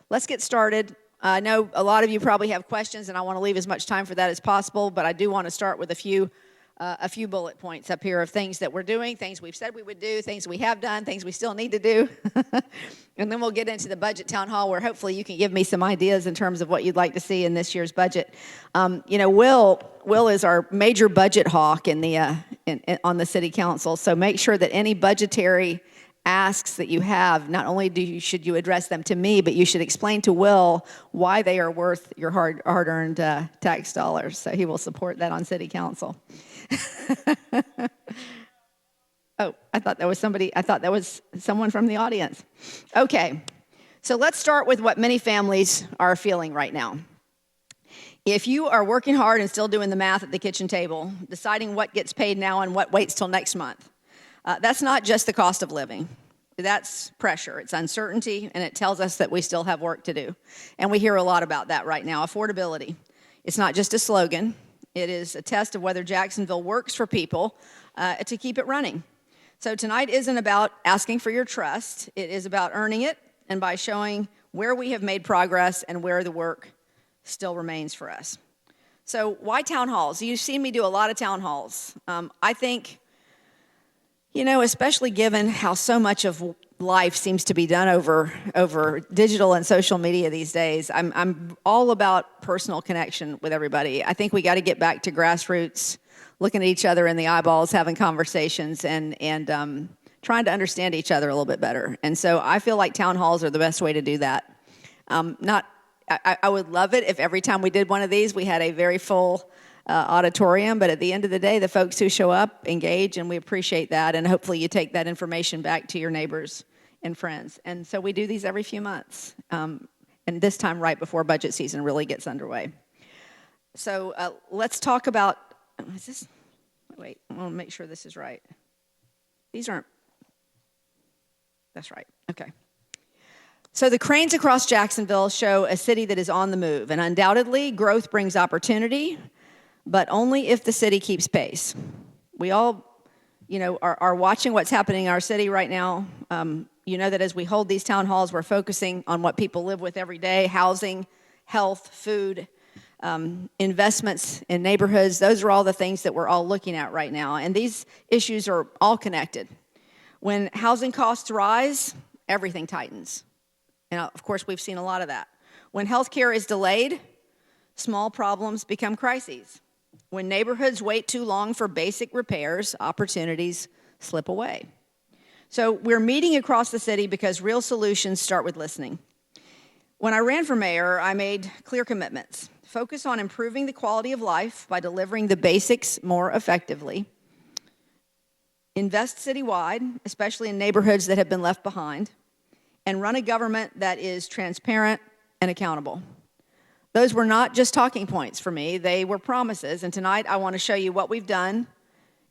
let's get started. I know a lot of you probably have questions, and I want to leave as much time for that as possible, but I do want to start with a few bullet points up here of things that we're doing, things we've said we would do, things we have done, things we still need to do. And then we'll get into the budget town hall where hopefully you can give me some ideas in terms of what you'd like to see in this year's budget. Will is our major budget hawk on the city council, so make sure that any budgetary asks that you have, not only should you address them to me, but you should explain to Will why they are worth your hard-earned tax dollars. So he will support that on city council. Oh, I thought that was someone from the audience. Okay, so let's start with what many families are feeling right now. If you are working hard and still doing the math at the kitchen table, deciding what gets paid now and what waits till next month, that's not just the cost of living. That's pressure. It's uncertainty, and it tells us that we still have work to do. And we hear a lot about that right now. Affordability. It's not just a slogan. It is a test of whether Jacksonville works for people to keep it running. So tonight isn't about asking for your trust. It is about earning it, and by showing where we have made progress and where the work still remains for us. So why town halls? You've seen me do a lot of town halls. I think, especially given how so much of life seems to be done over digital and social media these days, I'm all about personal connection with everybody. I think we got to get back to grassroots, looking at each other in the eyeballs, having conversations, and trying to understand each other a little bit better. And so I feel like town halls are the best way to do that. I would love it if every time we did one of these, we had a very full auditorium, but at the end of the day, the folks who show up engage, and we appreciate that, and hopefully you take that information back to your neighbors and friends. And so we do these every few months, and this time right before budget season really gets underway. So let's talk about, wait, I want to make sure this is right. That's right, okay. So the cranes across Jacksonville show a city that is on the move, and undoubtedly growth brings opportunity, but only if the city keeps pace. We all, are watching what's happening in our city right now. That as we hold these town halls, we're focusing on what people live with every day: housing, health, food, investments in neighborhoods. Those are all the things that we're all looking at right now, and these issues are all connected. When housing costs rise, everything tightens. And of course, we've seen a lot of that. When healthcare is delayed, small problems become crises. When neighborhoods wait too long for basic repairs, opportunities slip away. So we're meeting across the city because real solutions start with listening. When I ran for mayor, I made clear commitments. Focus on improving the quality of life by delivering the basics more effectively. Invest citywide, especially in neighborhoods that have been left behind. And run a government that is transparent and accountable. Those were not just talking points for me, they were promises, and tonight I want to show you what we've done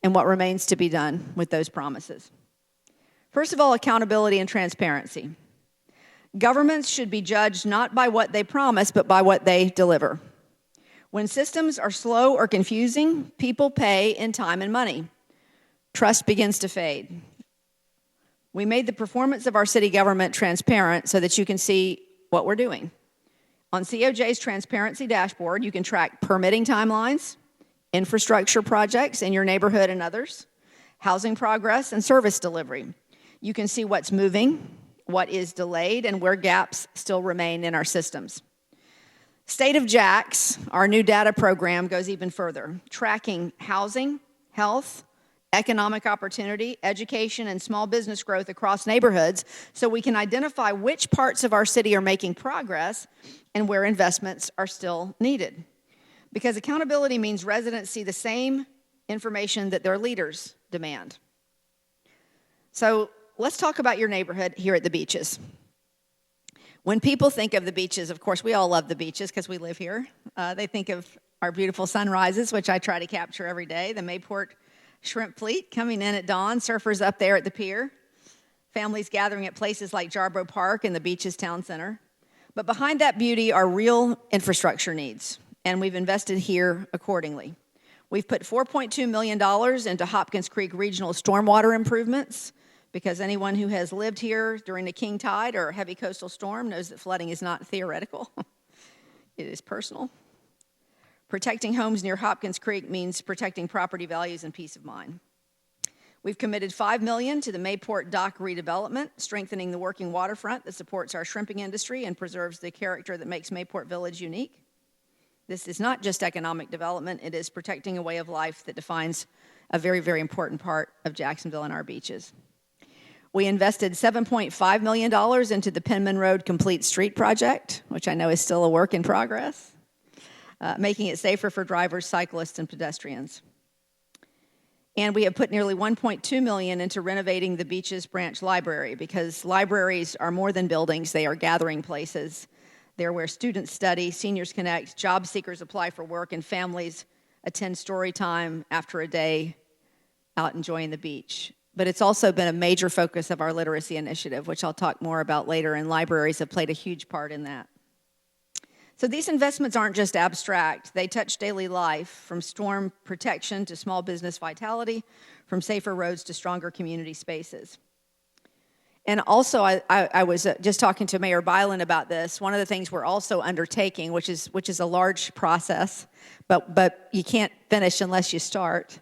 and what remains to be done with those promises. First of all, accountability and transparency. Governments should be judged not by what they promise, but by what they deliver. When systems are slow or confusing, people pay in time and money. Trust begins to fade. We made the performance of our city government transparent so that you can see what we're doing. On COJ's transparency dashboard, you can track permitting timelines, infrastructure projects in your neighborhood and others, housing progress, and service delivery. You can see what's moving, what is delayed, and where gaps still remain in our systems. State of Jax, our new data program, goes even further, tracking housing, health, economic opportunity, education, and small business growth across neighborhoods so we can identify which parts of our city are making progress and where investments are still needed. Because accountability means residents see the same information that their leaders demand. So let's talk about your neighborhood here at the beaches. When people think of the beaches, of course, we all love the beaches because we live here. They think of our beautiful sunrises, which I try to capture every day, the Mayport Shrimp Fleet coming in at dawn, surfers up there at the pier, families gathering at places like Jarborough Park and the beach's town center. But behind that beauty are real infrastructure needs, and we've invested here accordingly. We've put $4.2 million into Hopkins Creek regional stormwater improvements because anyone who has lived here during a king tide or a heavy coastal storm knows that flooding is not theoretical. It is personal. Protecting homes near Hopkins Creek means protecting property values and peace of mind. We've committed $5 million to the Mayport dock redevelopment, strengthening the working waterfront that supports our shrimping industry and preserves the character that makes Mayport Village unique. This is not just economic development, it is protecting a way of life that defines a very, very important part of Jacksonville and our beaches. We invested $7.5 million into the Penman Road Complete Street project, which I know is still a work in progress, making it safer for drivers, cyclists, and pedestrians. And we have put nearly $1.2 million into renovating the Beaches Branch Library, because libraries are more than buildings, they are gathering places. They're where students study, seniors connect, job seekers apply for work, and families attend story time after a day out enjoying the beach. But it's also been a major focus of our literacy initiative, which I'll talk more about later, and libraries have played a huge part in that. So these investments aren't just abstract. They touch daily life, from storm protection to small business vitality, from safer roads to stronger community spaces. And also, I was just talking to Mayor Byland about this. One of the things we're also undertaking, which is a large process, but you can't finish unless you start,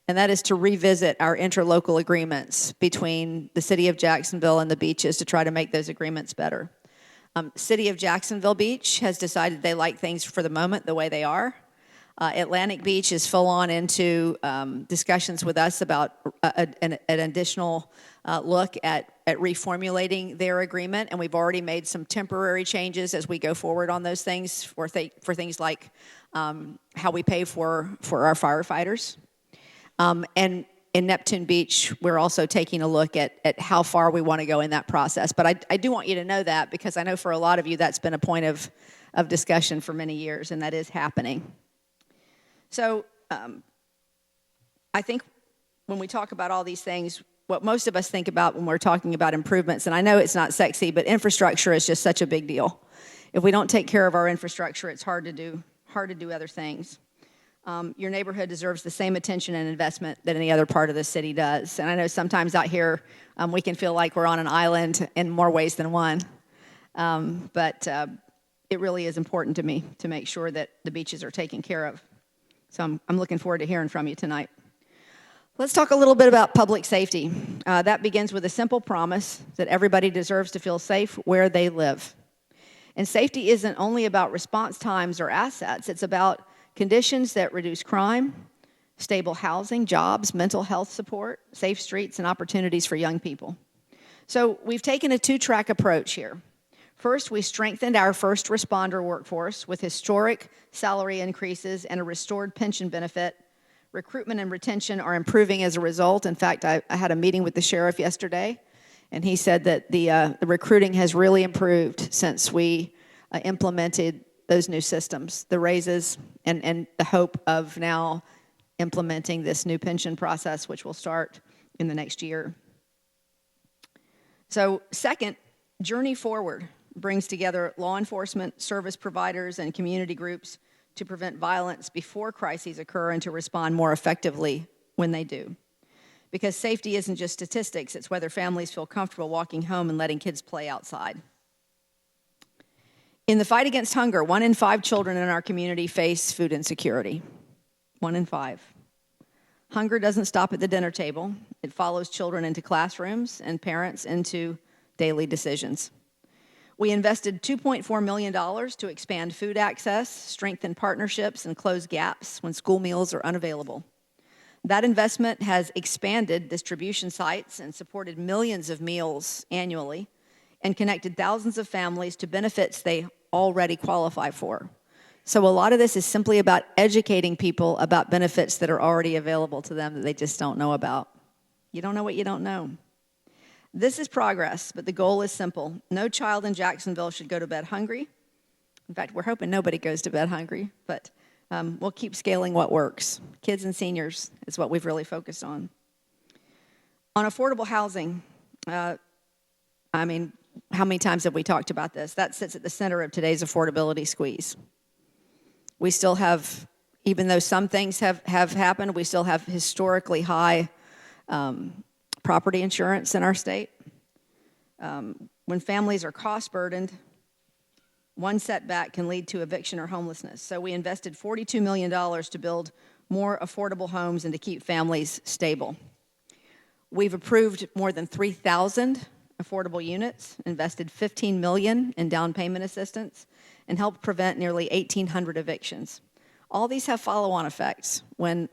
and that is to revisit our interlocal agreements between the City of Jacksonville and the beaches to try to make those agreements better. City of Jacksonville Beach has decided they like things for the moment the way they are. Atlantic Beach is full on into discussions with us about an additional look at reformulating their agreement, and we've already made some temporary changes as we go forward on those things for things like how we pay for our firefighters. And in Neptune Beach, we're also taking a look at how far we want to go in that process. But I do want you to know that, because I know for a lot of you that's been a point of discussion for many years, and that is happening. So I think when we talk about all these things, what most of us think about when we're talking about improvements, and I know it's not sexy, but infrastructure is just such a big deal. If we don't take care of our infrastructure, it's hard to do other things. Your neighborhood deserves the same attention and investment that any other part of the city does. And I know sometimes out here we can feel like we're on an island in more ways than one. But it really is important to me to make sure that the beaches are taken care of. So I'm looking forward to hearing from you tonight. Let's talk a little bit about public safety. That begins with a simple promise that everybody deserves to feel safe where they live. And safety isn't only about response times or assets. It's about conditions that reduce crime, stable housing, jobs, mental health support, safe streets, and opportunities for young people. So we've taken a two-track approach here. First, we strengthened our first responder workforce with historic salary increases and a restored pension benefit. Recruitment and retention are improving as a result. In fact, I had a meeting with the sheriff yesterday, and he said that the recruiting has really improved since we implemented those new systems, the raises, and the hope of now implementing this new pension process, which will start in the next year. So second, Journey Forward brings together law enforcement, service providers, and community groups to prevent violence before crises occur and to respond more effectively when they do. Because safety isn't just statistics, it's whether families feel comfortable walking home and letting kids play outside. In the fight against hunger, 1 in 5 children in our community face food insecurity. 1 in 5. Hunger doesn't stop at the dinner table. It follows children into classrooms and parents into daily decisions. We invested $2.4 million to expand food access, strengthen partnerships, and close gaps when school meals are unavailable. That investment has expanded distribution sites and supported millions of meals annually and connected thousands of families to benefits they already qualify for. So a lot of this is simply about educating people about benefits that are already available to them that they just don't know about. You don't know what you don't know. This is progress, but the goal is simple. No child in Jacksonville should go to bed hungry. In fact, we're hoping nobody goes to bed hungry, but we'll keep scaling what works. Kids and seniors is what we've really focused on. On affordable housing, how many times have we talked about this? That sits at the center of today's affordability squeeze. We still have, even though some things have happened, we still have historically high property insurance in our state. When families are cost burdened, one setback can lead to eviction or homelessness. So we invested $42 million to build more affordable homes and to keep families stable. We've approved more than 3,000 affordable units, invested $15 million in down payment assistance, and helped prevent nearly 1,800 evictions. All these have follow-on effects when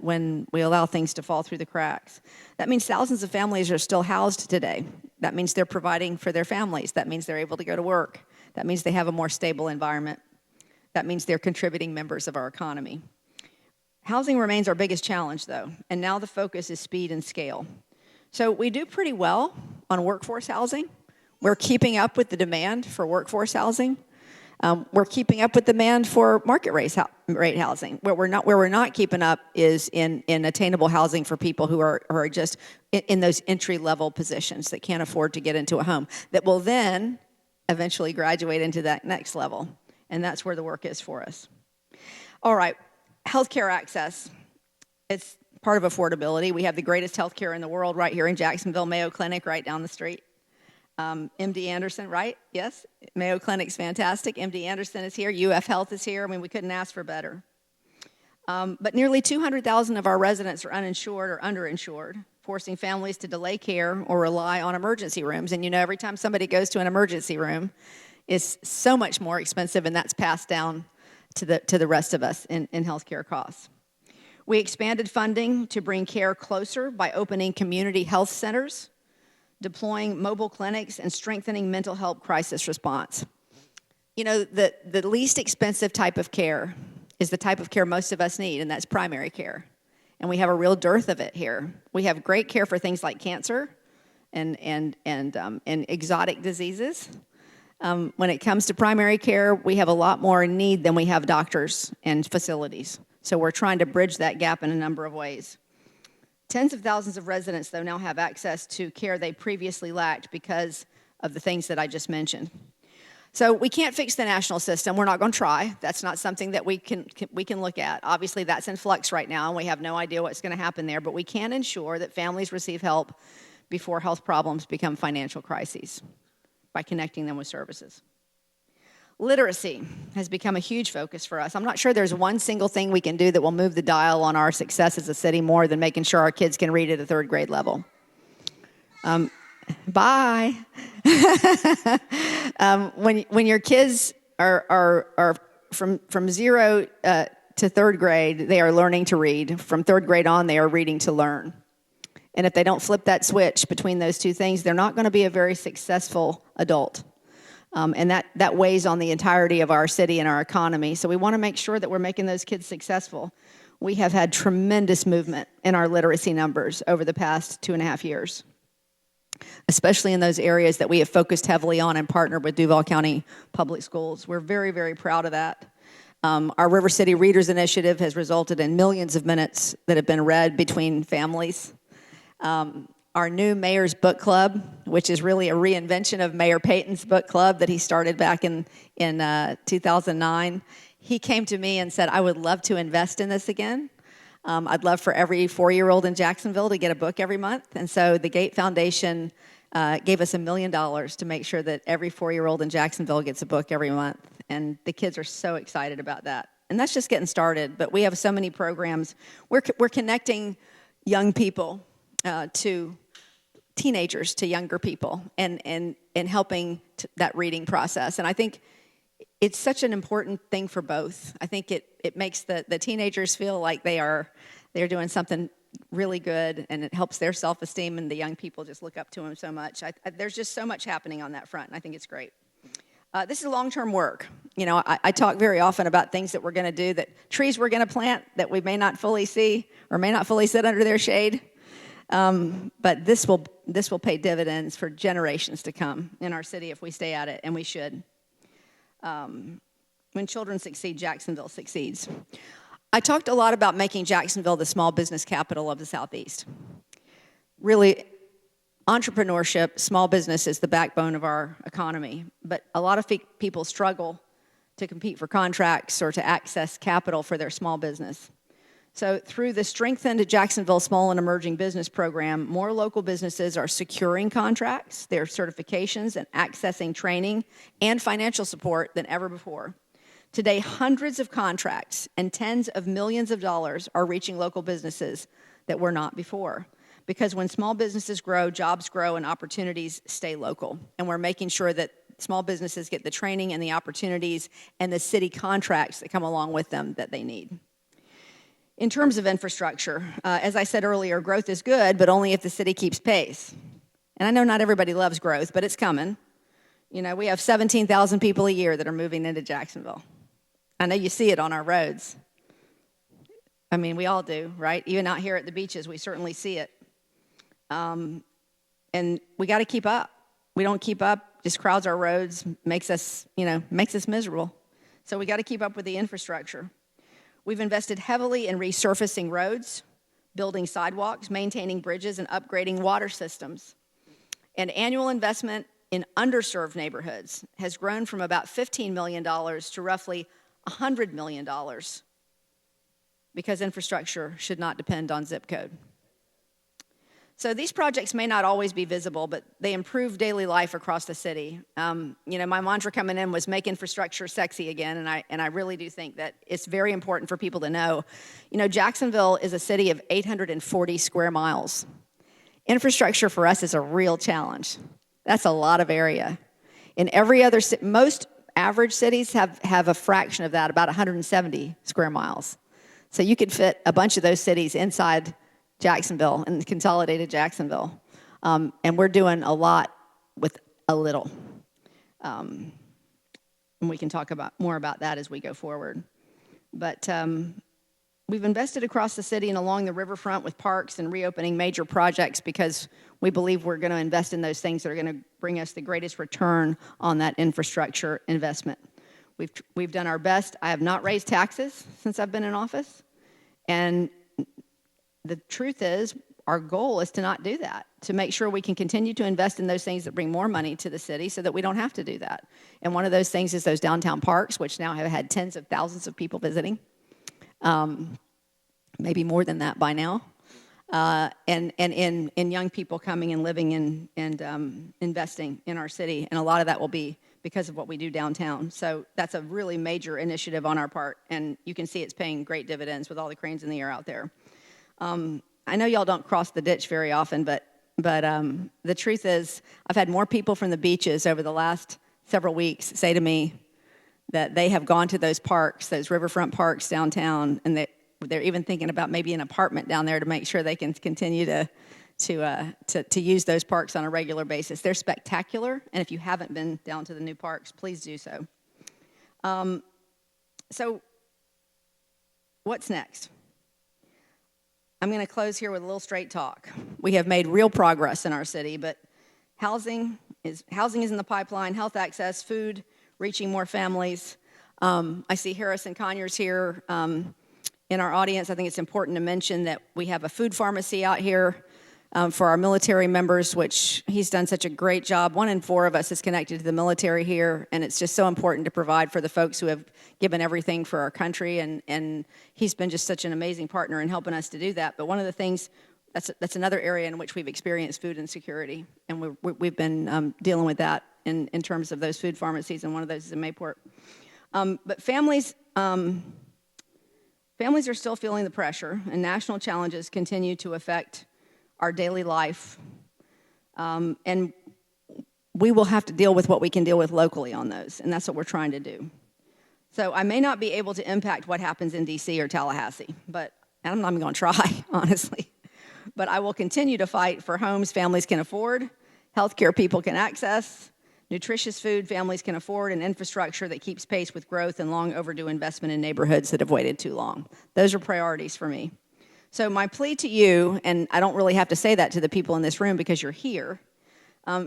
we allow things to fall through the cracks. That means thousands of families are still housed today. That means they're providing for their families. That means they're able to go to work. That means they have a more stable environment. That means they're contributing members of our economy. Housing remains our biggest challenge, though, and now the focus is speed and scale. So we do pretty well on workforce housing. We're keeping up with the demand for workforce housing. We're keeping up with demand for market rate housing. Where we're not keeping up is in attainable housing for people who are just in those entry-level positions that can't afford to get into a home, that will then eventually graduate into that next level. And that's where the work is for us. All right, healthcare access. It's part of affordability. We have the greatest healthcare in the world right here in Jacksonville, Mayo Clinic right down the street. MD Anderson, right? Yes, Mayo Clinic's fantastic. MD Anderson is here. UF Health is here. I mean, we couldn't ask for better. But nearly 200,000 of our residents are uninsured or underinsured, forcing families to delay care or rely on emergency rooms. And you know, every time somebody goes to an emergency room, it's so much more expensive, and that's passed down to the rest of us in healthcare costs. We expanded funding to bring care closer by opening community health centers, deploying mobile clinics, and strengthening mental health crisis response. You know, the least expensive type of care is the type of care most of us need, and that's primary care. And we have a real dearth of it here. We have great care for things like cancer and exotic diseases. When it comes to primary care, we have a lot more need than we have doctors and facilities. So we're trying to bridge that gap in a number of ways. Tens of thousands of residents, though, now have access to care they previously lacked because of the things that I just mentioned. So we can't fix the national system. We're not going to try. That's not something that we can look at. Obviously, that's in flux right now, and we have no idea what's going to happen there. But we can ensure that families receive help before health problems become financial crises by connecting them with services. Literacy has become a huge focus for us. I'm not sure there's one single thing we can do that will move the dial on our success as a city more than making sure our kids can read at a third grade level. Bye. When your kids are from 0 to third grade, they are learning to read. From third grade on, they are reading to learn. And if they don't flip that switch between those two things, they're not going to be a very successful adult. And that weighs on the entirety of our city and our economy. So we want to make sure that we're making those kids successful. We have had tremendous movement in our literacy numbers over the past 2.5 years, especially in those areas that we have focused heavily on and partnered with Duval County Public Schools. We're very, very proud of that. Our River City Readers Initiative has resulted in millions of minutes that have been read between families. Our new Mayor's Book Club, which is really a reinvention of Mayor Payton's book club that he started back in 2009. He came to me and said, I would love to invest in this again. I'd love for every 4-year-old in Jacksonville to get a book every month. And so the Gate Foundation gave us $1 million to make sure that every 4-year-old in Jacksonville gets a book every month. And the kids are so excited about that. And that's just getting started. But we have so many programs. We're connecting young people to teenagers, to younger people, and helping that reading process. And I think it's such an important thing for both. I think it makes the teenagers feel like they're doing something really good, and it helps their self-esteem, and the young people just look up to them so much. There's just so much happening on that front, and I think it's great. This is long-term work. You know, I talk very often about things that we're going to do, that trees we're going to plant that we may not fully see or may not fully sit under their shade. But this will pay dividends for generations to come in our city if we stay at it, and we should. When children succeed, Jacksonville succeeds. I talked a lot about making Jacksonville the small business capital of the Southeast. Really, entrepreneurship, small business is the backbone of our economy, but a lot of people struggle to compete for contracts or to access capital for their small business. So through the strengthened Jacksonville Small and Emerging Business Program, more local businesses are securing contracts, their certifications, and accessing training and financial support than ever before. Today, hundreds of contracts and tens of millions of dollars are reaching local businesses that were not before. Because when small businesses grow, jobs grow, and opportunities stay local. And we're making sure that small businesses get the training and the opportunities and the city contracts that come along with them that they need. In terms of infrastructure, as I said earlier, growth is good, but only if the city keeps pace. And I know not everybody loves growth, but it's coming. You know, we have 17,000 people a year that are moving into Jacksonville. I know you see it on our roads. I mean, we all do, right? Even out here at the beaches, we certainly see it. And we got to keep up. We don't keep up, just crowds our roads, makes us miserable. So we got to keep up with the infrastructure. We've invested heavily in resurfacing roads, building sidewalks, maintaining bridges, and upgrading water systems. And annual investment in underserved neighborhoods has grown from about $15 million to roughly $100 million because infrastructure should not depend on zip code. So these projects may not always be visible, but they improve daily life across the city. My mantra coming in was make infrastructure sexy again, and I really do think that it's very important for people to know. You know, Jacksonville is a city of 840 square miles. Infrastructure for us is a real challenge. That's a lot of area. In every other most average cities have a fraction of that, about 170 square miles. So you could fit a bunch of those cities inside Jacksonville and consolidated Jacksonville. And we're doing a lot with a little. And we can talk more about that as we go forward. But we've invested across the city and along the riverfront with parks and reopening major projects because we believe we're going to invest in those things that are going to bring us the greatest return on that infrastructure investment. We've done our best. I have not raised taxes since I've been in office. And the truth is, our goal is to not do that, to make sure we can continue to invest in those things that bring more money to the city so that we don't have to do that. And one of those things is those downtown parks, which now have had tens of thousands of people visiting, maybe more than that by now, and in young people coming and living and investing in our city. And a lot of that will be because of what we do downtown. So that's a really major initiative on our part, and you can see it's paying great dividends with all the cranes in the air out there. I know y'all don't cross the ditch very often, but the truth is I've had more people from the beaches over the last several weeks say to me that they have gone to those parks, those riverfront parks downtown, and they're even thinking about maybe an apartment down there to make sure they can continue to use those parks on a regular basis. They're spectacular, and if you haven't been down to the new parks, please do so. So what's next? I'm going to close here with a little straight talk. We have made real progress in our city, but housing is in the pipeline, health access, food, reaching more families. I see Harrison Conyers here in our audience. I think it's important to mention that we have a food pharmacy out here for our military members, which he's done such a great job. 1 in 4 of us is connected to the military here, and it's just so important to provide for the folks who have given everything for our country, and he's been just such an amazing partner in helping us to do that. But one of the things, that's another area in which we've experienced food insecurity, and we've been dealing with that in terms of those food pharmacies, and one of those is in Mayport. But families are still feeling the pressure, and national challenges continue to affect our daily life, and we will have to deal with what we can deal with locally on those, and that's what we're trying to do. So I may not be able to impact what happens in D.C. or Tallahassee, and I'm not even going to try, honestly. But I will continue to fight for homes families can afford, healthcare people can access, nutritious food families can afford, and infrastructure that keeps pace with growth and long overdue investment in neighborhoods that have waited too long. Those are priorities for me. So my plea to you, and I don't really have to say that to the people in this room because you're here,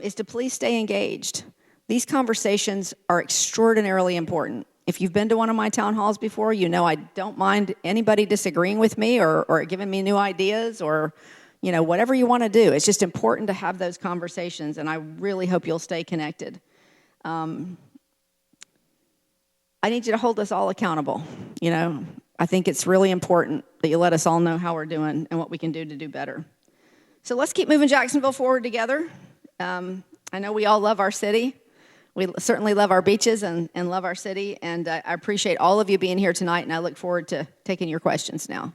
is to please stay engaged. These conversations are extraordinarily important. If you've been to one of my town halls before, you know I don't mind anybody disagreeing with me or giving me new ideas or whatever you want to do. It's just important to have those conversations, and I really hope you'll stay connected. I need you to hold us all accountable. I think it's really important that you let us all know how we're doing and what we can do to do better. So let's keep moving Jacksonville forward together. I know we all love our city. We certainly love our beaches and love our city, and I appreciate all of you being here tonight, and I look forward to taking your questions now.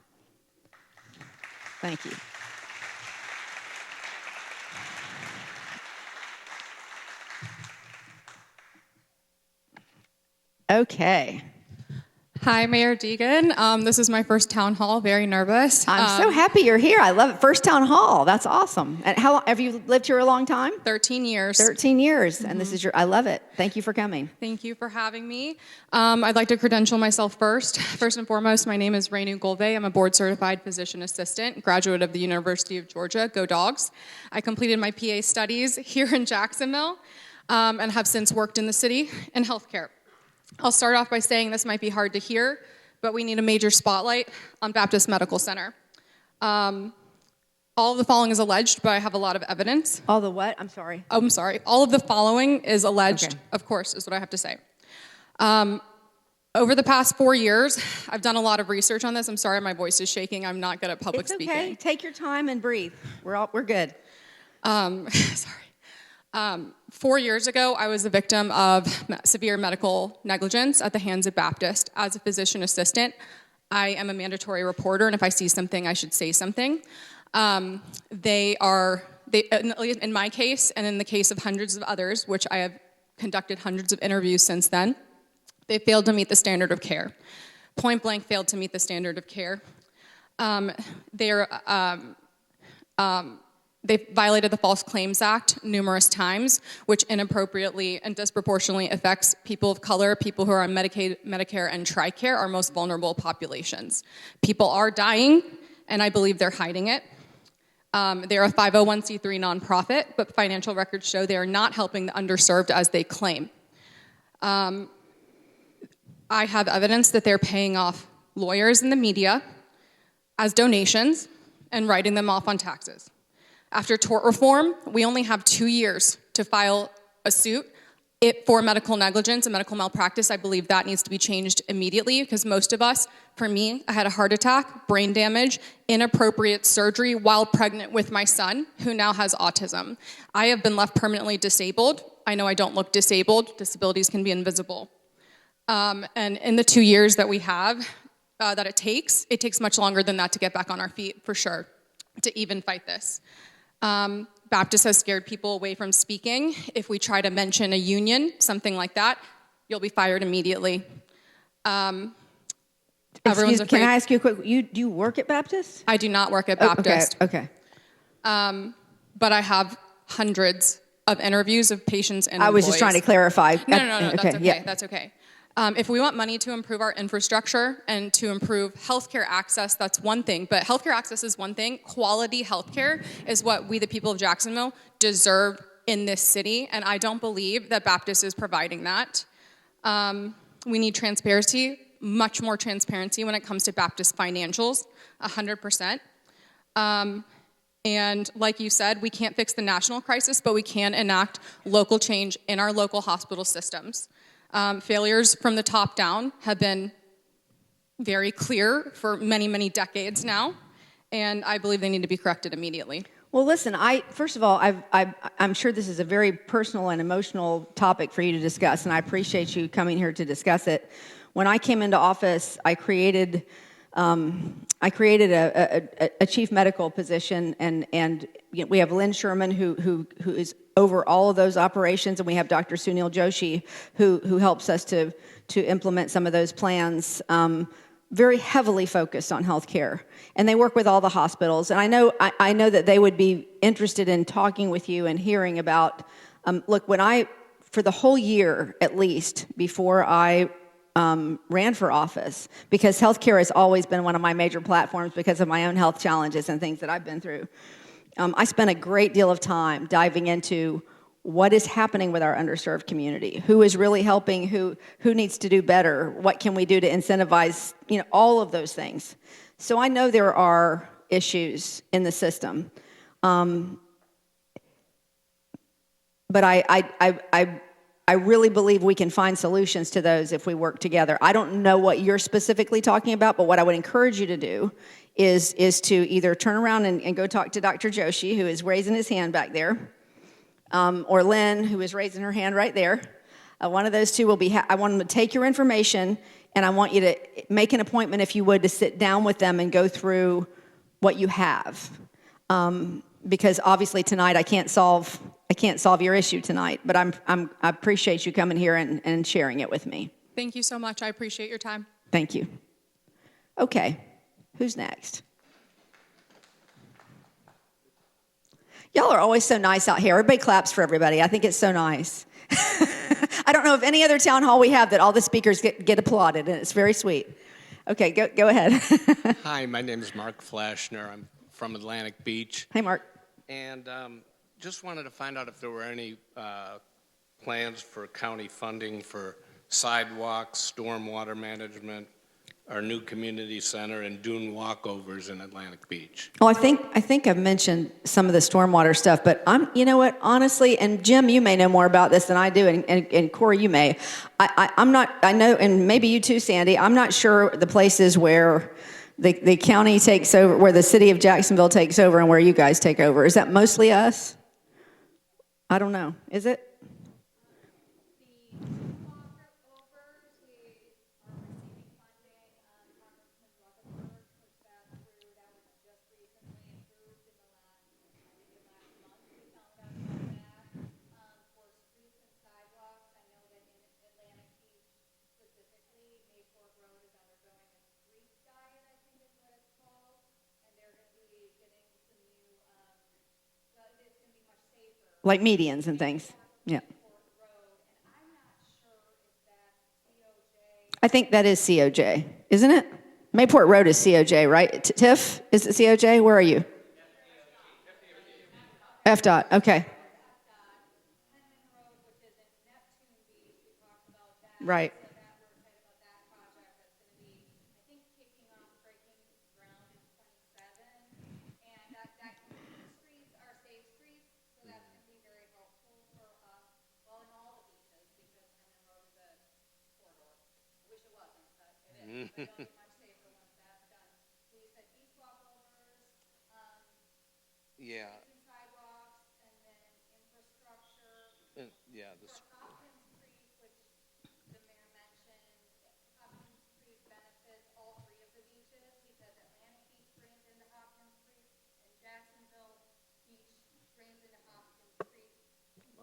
Thank you. Okay. Hi, Mayor Deegan. This is my first town hall. Very nervous. I'm so happy you're here. I love it. First town hall. That's awesome. And how long, have you lived here a long time? 13 years. 13 years. Mm-hmm. And this is I love it. Thank you for coming. Thank you for having me. I'd like to credential myself first. First and foremost, my name is Renu Golve. I'm a board-certified physician assistant, graduate of the University of Georgia. Go Dogs. I completed my PA studies here in Jacksonville and have since worked in the city in healthcare. I'll start off by saying this might be hard to hear, but we need a major spotlight on Baptist Medical Center. All of the following is alleged, but I have a lot of evidence. All the what? I'm sorry. Oh, I'm sorry. All of the following is alleged, okay. Of course, is what I have to say. Over the past 4 years, I've done a lot of research on this. I'm sorry, my voice is shaking. I'm not good at public speaking. It's okay. Take your time and breathe. We're good. Sorry. 4 years ago, I was a victim of severe medical negligence at the hands of Baptist. As a physician assistant, I am a mandatory reporter, and if I see something, I should say something. In my case, and in the case of hundreds of others, which I have conducted hundreds of interviews since then, they failed to meet the standard of care. Point blank failed to meet the standard of care. They violated the False Claims Act numerous times, which inappropriately and disproportionately affects people of color, people who are on Medicaid, Medicare, and TRICARE, our most vulnerable populations. People are dying, and I believe they're hiding it. They're a 501c3 nonprofit, but financial records show they are not helping the underserved as they claim. I have evidence that they're paying off lawyers in the media as donations and writing them off on taxes. After tort reform, we only have 2 years to file a suit. For medical negligence and medical malpractice, I believe that needs to be changed immediately because most of us, for me, I had a heart attack, brain damage, inappropriate surgery while pregnant with my son, who now has autism. I have been left permanently disabled. I know I don't look disabled. Disabilities can be invisible. And in the 2 years that we have, that it takes much longer than that to get back on our feet, for sure, to even fight this. Baptist has scared people away from speaking. If we try to mention a union, something like that, you'll be fired immediately. Everyone's afraid. Can I ask you a quick, do you work at Baptist? I do not work at Baptist. Okay. But I have hundreds of interviews of patients and employees. I was just trying to clarify. No, that's okay. Yeah. That's okay. If we want money to improve our infrastructure and to improve healthcare access, that's one thing. But healthcare access is one thing. Quality healthcare is what we, the people of Jacksonville, deserve in this city. And I don't believe that Baptist is providing that. We need transparency, much more transparency when it comes to Baptist financials, 100%. And like you said, we can't fix the national crisis, but we can enact local change in our local hospital systems. Failures from the top down have been very clear for many, many decades now, and I believe they need to be corrected immediately. Well, listen, first of all, I'm sure this is a very personal and emotional topic for you to discuss, and I appreciate you coming here to discuss it. When I came into office, I created a chief medical position, and you know, we have Lynn Sherman who is over all of those operations, and we have Dr. Sunil Joshi who helps us to implement some of those plans. Very heavily focused on healthcare, and they work with all the hospitals. And I know that they would be interested in talking with you and hearing about. Look, for the whole year at least before I ran for office, because healthcare has always been one of my major platforms because of my own health challenges and things that I've been through. I spent a great deal of time diving into what is happening with our underserved community, who is really helping, who needs to do better, what can we do to incentivize, all of those things. So I know there are issues in the system, but I I really believe we can find solutions to those if we work together. I don't know what you're specifically talking about, but what I would encourage you to do is to either turn around and go talk to Dr. Joshi, who is raising his hand back there, or Lynn, who is raising her hand right there. One of those two will be, I want them to take your information, and I want you to make an appointment, if you would, to sit down with them and go through what you have. Because obviously tonight I can't solve your issue tonight, but I appreciate you coming here and sharing it with me. Thank you so much. I appreciate your time. Thank you. Okay, who's next? Y'all are always so nice out here. Everybody claps for everybody. I think it's so nice. I don't know of any other town hall we have that all the speakers get applauded, and it's very sweet. Okay, go ahead. Hi, my name is Mark Flashner. I'm from Atlantic Beach. Hey, Mark. And just wanted to find out if there were any plans for county funding for sidewalks, stormwater management, our new community center, and dune walkovers in Atlantic Beach. Well, I think I've mentioned some of the stormwater stuff, but you know what, honestly, and Jim, you may know more about this than I do, and Corey, you may. I'm not, I know, and maybe you too, Sandy, I'm not sure the places where the county takes over, where the city of Jacksonville takes over, and where you guys take over. Is that mostly us? I don't know. Is it? Like medians and things. Yeah. I think that is COJ, isn't it? Mayport Road is COJ, right? Tiff, is it COJ? Where are you? FDOT, okay. Right. Yeah. Yeah.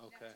Okay.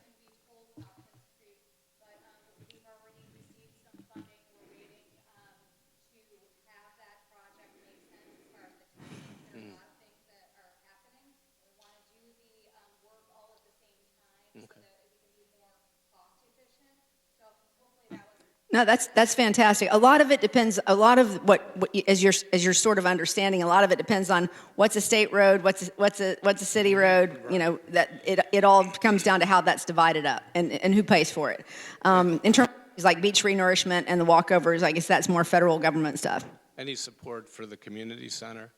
No, that's fantastic. A lot of it depends. A lot of what as you're sort of understanding. A lot of it depends on what's a state road, what's a city road. You know, that it all comes down to how that's divided up and who pays for it. In terms of like beach renourishment and the walkovers, I guess that's more federal government stuff. Any support for the community center?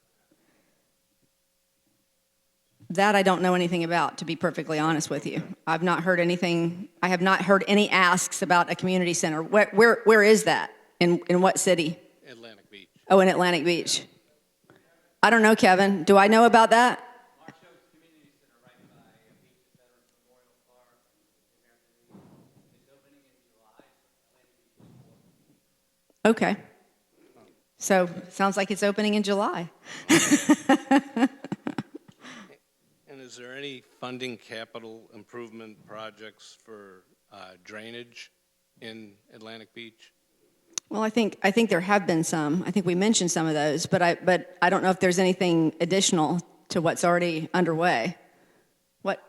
That I don't know anything about, to be perfectly honest with you. I've not heard anything. I have not heard any asks about a community center. Where is that? In what city? Atlantic Beach. Oh, in Atlantic Beach. I don't know, Kevin. Do I know about that? Community Center right by Beach Veterans Memorial Park. It's opening in July. Okay. So sounds like it's opening in July. And is there any funding capital improvement projects for drainage in Atlantic Beach? Well, I think there have been some. I think we mentioned some of those, but I don't know if there's anything additional to what's already underway. What?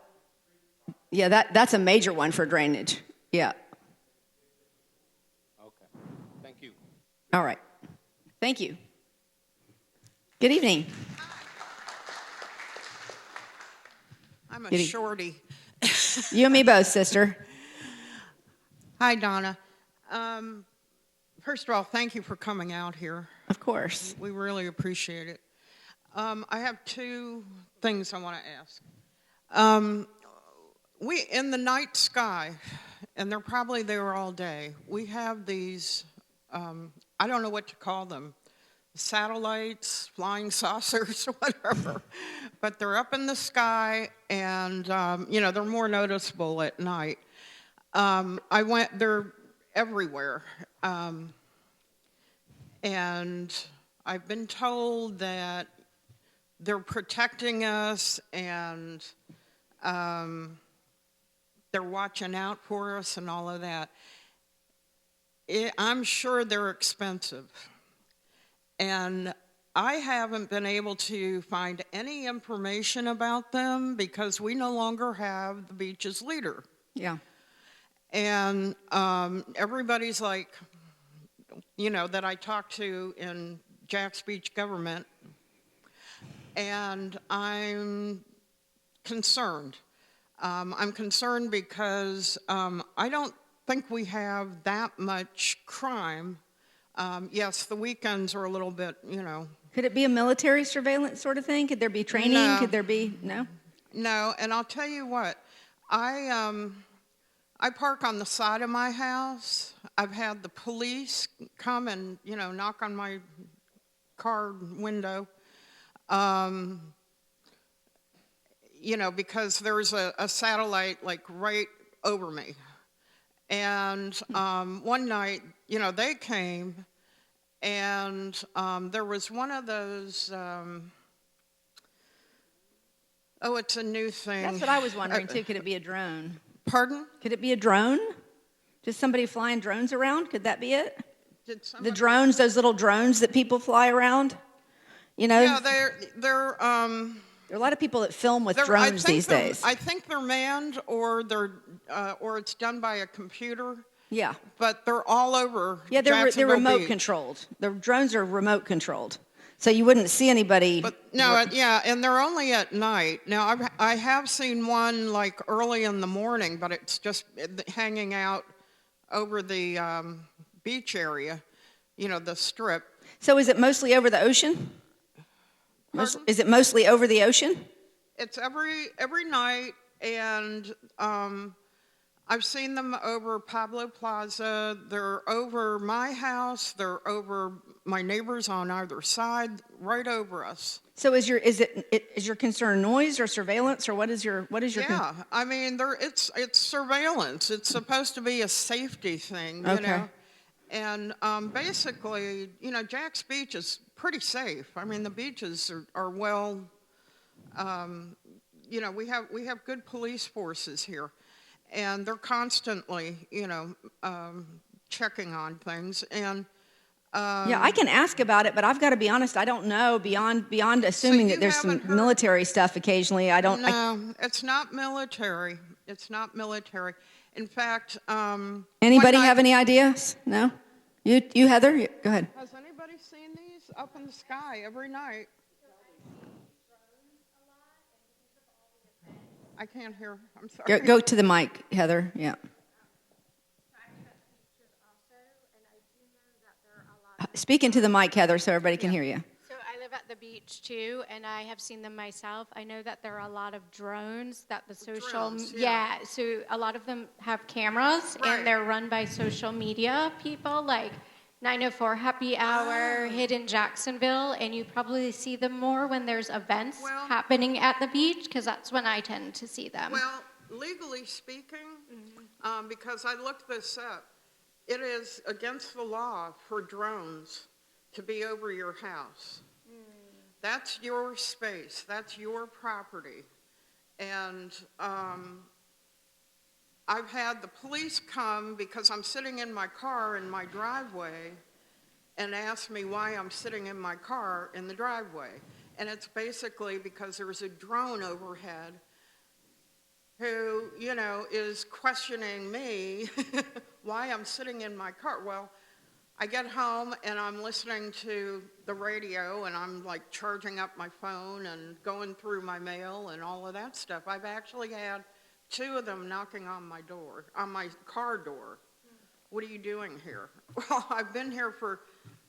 Yeah, that's a major one for drainage. Yeah. Okay. Thank you. All right. Thank you. Good evening. I'm a shorty. You and me both, sister. Hi, Donna. First of all, thank you for coming out here. Of course. We really appreciate it. I have two things I want to ask. We in the night sky, and they're probably there all day. We have these, I don't know what to call them, satellites, flying saucers, whatever, but they're up in the sky, and they're more noticeable at night. They're everywhere, and I've been told that they're protecting us, and they're watching out for us and all of that. I'm sure they're expensive. And I haven't been able to find any information about them because we no longer have the beach's leader. Yeah. And everybody's like, that I talk to in Jack's Beach government, and I'm concerned. I'm concerned because I don't think we have that much crime. Yes, the weekends are a little bit, Could it be a military surveillance sort of thing? Could there be training? No. Could there be, no? No, and I'll tell you what, I park on the side of my house. I've had the police come and, knock on my car window, because there's a satellite like right over me. And one night, they came, and there was one of those, it's a new thing. That's what I was wondering, too. Could it be a drone? Pardon? Could it be a drone? Just somebody flying drones around? Could that be it? Did The somebody? drones, those little drones that people fly around? Yeah, There they're are a lot of people that film with I drones think these days. I think they're manned, or it's done by a computer. Yeah. But they're all over. Yeah, they're Jacksonville remote Beach. controlled. The drones are remote controlled. So you wouldn't see anybody. But no, and they're only at night. Now, I have seen one like early in the morning, but it's just hanging out over the beach area, the strip. So is it mostly over the ocean? Pardon? Is it mostly over the ocean? It's every night, and I've seen them over Pablo Plaza. They're over my house. They're over my neighbors on either side, right over us. So is your concern noise or surveillance, or what is your Yeah, I mean, it's surveillance. It's supposed to be a safety thing, you Okay. know. And basically, Jack's Beach is pretty safe. I mean, the beaches are well. We have good police forces here, and they're constantly, checking on things. And yeah, I can ask about it, but I've got to be honest. I don't know beyond assuming that there's some haven't heard- military stuff occasionally. I don't. No, it's not military. It's not military. In fact, Anybody one night- have any ideas? No? You Heather? Go ahead. Has anybody seen these up in the sky every night? I can't hear. I'm sorry. Go to the mic, Heather. Yeah. Speak into the mic, Heather, so everybody can hear you. So I live at the beach too, and I have seen them myself. I know that there are a lot of drones that the social, Drones, yeah. so a lot of them have cameras, Right. and they're run by social media people like 904 Happy Hour, Hidden Jacksonville, and you probably see them more when there's events Well- happening at the beach, because that's when I tend to see them. Well, legally speaking, because I looked this up, it is against the law for drones to be over your house. That's your space. That's your property. And I've had the police come because I'm sitting in my car in my driveway and ask me why I'm sitting in my car in the driveway. And it's basically because there's a drone overhead who, is questioning me why I'm sitting in my car. Well, I get home and I'm listening to the radio and I'm like charging up my phone and going through my mail and all of that stuff. I've actually had 2 of them knocking on my door, on my car door. What are you doing here? Well, I've been here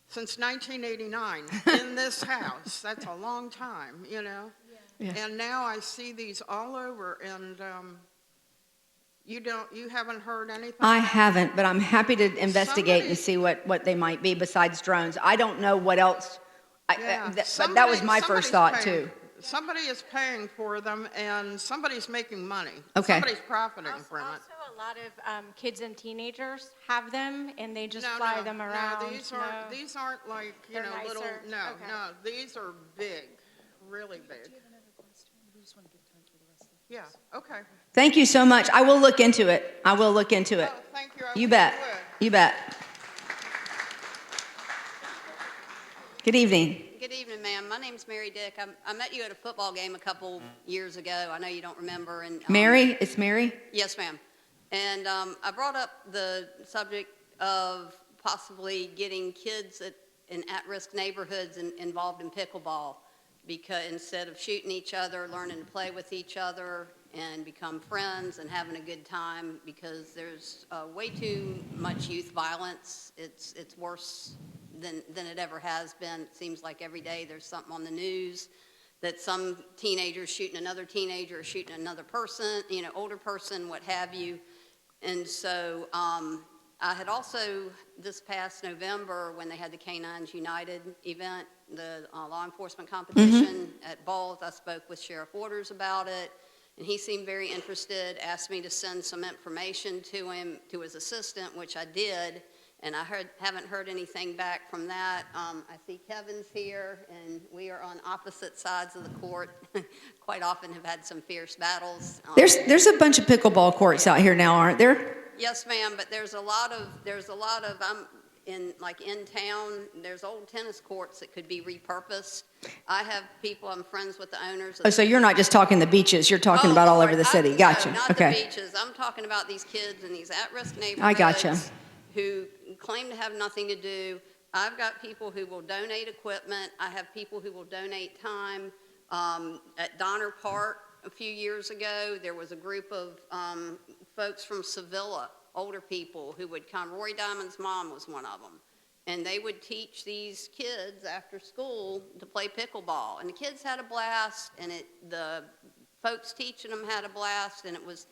since 1989 in this house. That's a long time, Yeah. And now I see these all over, and You haven't heard anything? I haven't, but I'm happy to investigate and Somebody- see what they might be besides drones. I don't know what else. Yeah, But that was my first thought somebody's too. Somebody is paying for them, and somebody's making money. Okay. Somebody's profiting from it. Also, a lot of kids and teenagers have them, and they just No, fly no, them no, around. these aren't like, They're little, nicer? no, Okay. no, these are big, really big. Yeah, okay. Thank you so much. I will look into it. I will look into it. Oh, thank you. I You wish bet. would. You bet. Good evening. Good evening, ma'am. My name's Mary Dick. I met you at a football game a couple years ago. I know you don't remember. And Mary? It's Mary? Yes, ma'am. And I brought up the subject of possibly getting kids in at-risk neighborhoods involved in pickleball, because instead of shooting each other, learning to play with each other and become friends and having a good time, because there's way too much youth violence. It's worse than it ever has been. It seems like every day there's something on the news that some teenager's shooting another teenager or shooting another person, older person, what have you. And so I had also, this past November, when they had the Canines United event, the law enforcement competition at Bowles, I spoke with Sheriff Waters about it, and he seemed very interested, asked me to send some information to him, to his assistant, which I did. And I haven't heard anything back from that. I see Kevin's here, and we are on opposite sides of the court. Quite often have had some fierce battles. There's a bunch of pickleball courts out here now, aren't there? Yes, ma'am, but there's a lot of in town, there's old tennis courts that could be repurposed. I have people, I'm friends with the owners. Oh, so you're not just talking the beaches, you're talking about all over the city. Gotcha. No, not Okay. the beaches. I'm talking about these kids in these at-risk neighborhoods. I gotcha. Who claim to have nothing to do. I've got people who will donate equipment. I have people who will donate time. At Donner Park a few years ago, there was a group of folks from Sevilla, older people, who would come. Rory Diamond's mom was one of them. And they would teach these kids after school to play pickleball. And the kids had a blast, and the folks teaching them had a blast, and it was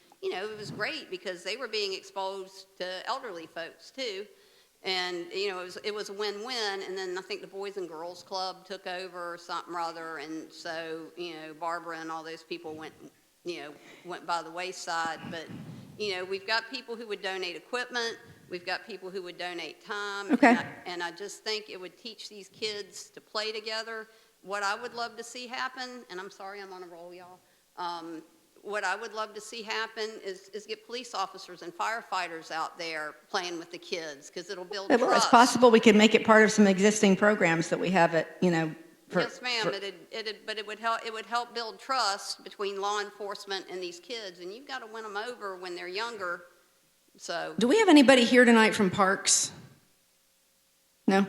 great because they were being exposed to elderly folks too. And, it was a win-win. And then I think the Boys and Girls Club took over or something or other. And so, Barbara and all those people went by the wayside. But, we've got people who would donate equipment. We've got people who would donate time. Okay. And I just think it would teach these kids to play together. What I would love to see happen, and I'm sorry I'm on a roll, y'all. What I would love to see happen is get police officers and firefighters out there playing with the kids, because it'll build Well, trust. it's possible we could make it part of some existing programs that we have at, Yes, ma'am. But it would help build trust between law enforcement and these kids, and you've got to win them over when they're younger. So. Do we have anybody here tonight from Parks? No?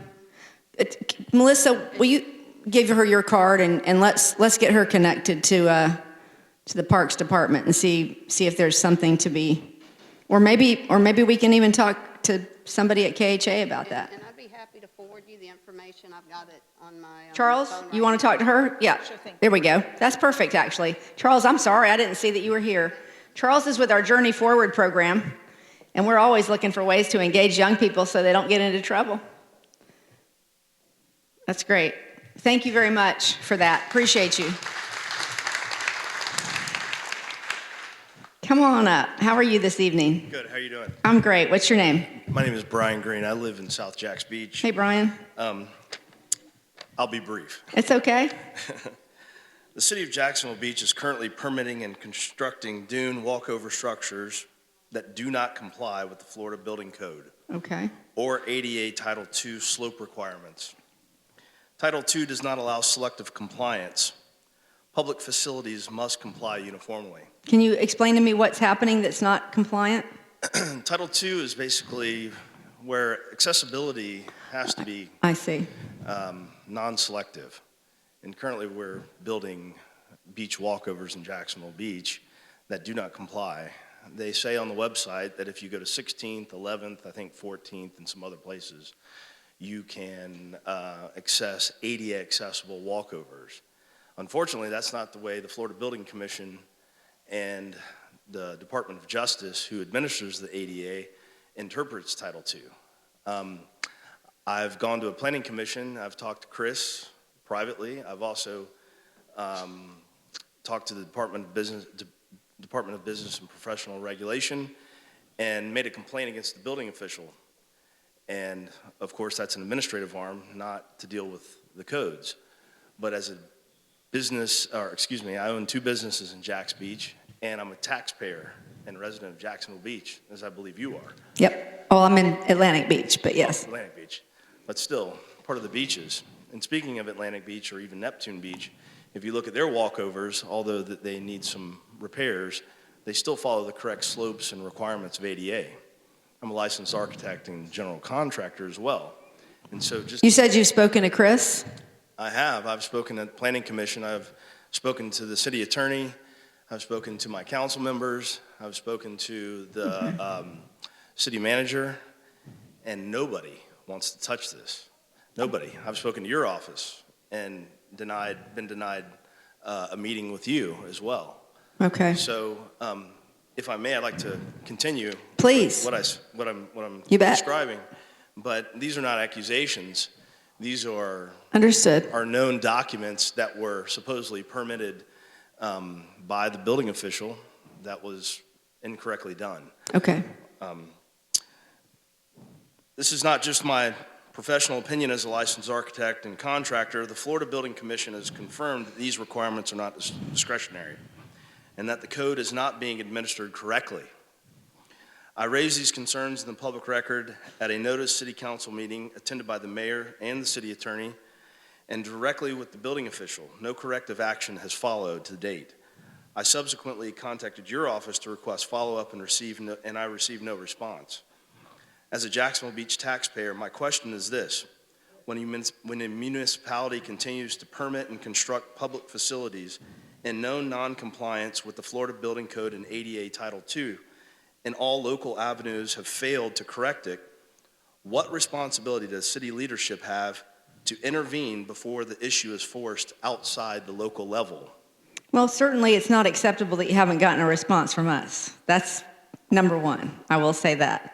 Melissa, will you give her your card and let's get her connected to the Parks Department and see if there's something to be, or maybe we can even talk to somebody at KHA about that. And I'd be happy to forward you the information. I've got it on my Charles, phone you right want to talk to her? Yeah. Sure thing. There we go. That's perfect, actually. Charles, I'm sorry. I didn't see that you were here. Charles is with our Journey Forward program, and we're always looking for ways to engage young people so they don't get into trouble. That's great. Thank you very much for that. Appreciate you. Come on up. How are you this evening? Good. How are you doing? I'm great. What's your name? My name is Brian Green. I live in South Jacks Beach. Hey, Brian. I'll be brief. It's okay. The city of Jacksonville Beach is currently permitting and constructing dune walkover structures that do not comply with the Florida Building Code Okay. or ADA Title II slope requirements. Title II does not allow selective compliance. Public facilities must comply uniformly. Can you explain to me what's happening that's not compliant? Title II is basically where accessibility has to be I see. non-selective. And currently we're building beach walkovers in Jacksonville Beach that do not comply. They say on the website that if you go to 16th, 11th, I think 14th, and some other places, you can access ADA accessible walkovers. Unfortunately, that's not the way the Florida Building Commission and the Department of Justice, who administers the ADA, interprets Title II. I've gone to a planning commission. I've talked to Chris privately. I've also talked to the Department of Business and Professional Regulation and made a complaint against the building official. And of course, that's an administrative arm, not to deal with the codes. But as a business, I own 2 businesses in Jacks Beach, and I'm a taxpayer and resident of Jacksonville Beach, as I believe you are. Yep. Well, I'm in Atlantic Beach, but yes. Atlantic Beach, but still part of the beaches. And speaking of Atlantic Beach or even Neptune Beach, if you look at their walkovers, although that they need some repairs, they still follow the correct slopes and requirements of ADA. I'm a licensed architect and general contractor as well. And so You said you've spoken to Chris? I have. I've spoken at the Planning Commission. I've spoken to the city attorney. I've spoken to my council members. I've spoken to the city manager, and nobody wants to touch this. Nobody. I've spoken to your office and been denied a meeting with you as well. Okay. So, if I may, I'd like to continue. Please. What I'm You bet. describing. But these are not accusations. These are Understood. known documents that were supposedly permitted by the building official that was incorrectly done. Okay. This is not just my professional opinion as a licensed architect and contractor. The Florida Building Commission has confirmed that these requirements are not discretionary and that the code is not being administered correctly. I raised these concerns in the public record at a noticed city council meeting attended by the mayor and the city attorney and directly with the building official. No corrective action has followed to date. I subsequently contacted your office to request follow-up and I received no response. As a Jacksonville Beach taxpayer, my question is this: when a municipality continues to permit and construct public facilities in known non-compliance with the Florida Building Code and ADA Title II, and all local avenues have failed to correct it, what responsibility does city leadership have to intervene before the issue is forced outside the local level? Well, certainly it's not acceptable that you haven't gotten a response from us. That's number one. I will say that.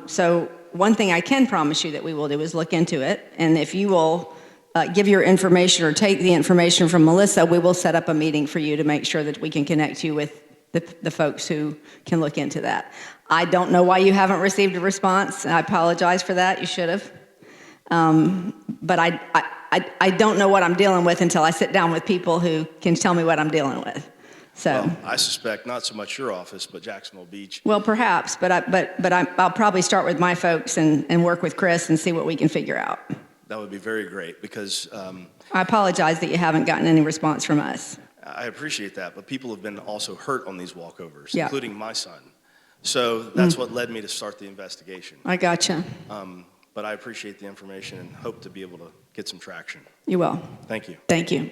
So one thing I can promise you that we will do is look into it. And if you will give your information or take the information from Melissa, we will set up a meeting for you to make sure that we can connect you with the folks who can look into that. I don't know why you haven't received a response. I apologize for that. You should have. But I don't know what I'm dealing with until I sit down with people who can tell me what I'm dealing with. So. Well, I suspect not so much your office, but Jacksonville Beach. Well, perhaps, but I'll probably start with my folks and work with Chris and see what we can figure out. That would be very great because I apologize that you haven't gotten any response from us. I appreciate that, but people have been also hurt on these walkovers, Yeah. including my son. So that's what led me to start the investigation. I gotcha. But I appreciate the information and hope to be able to get some traction. You will. Thank you. Thank you.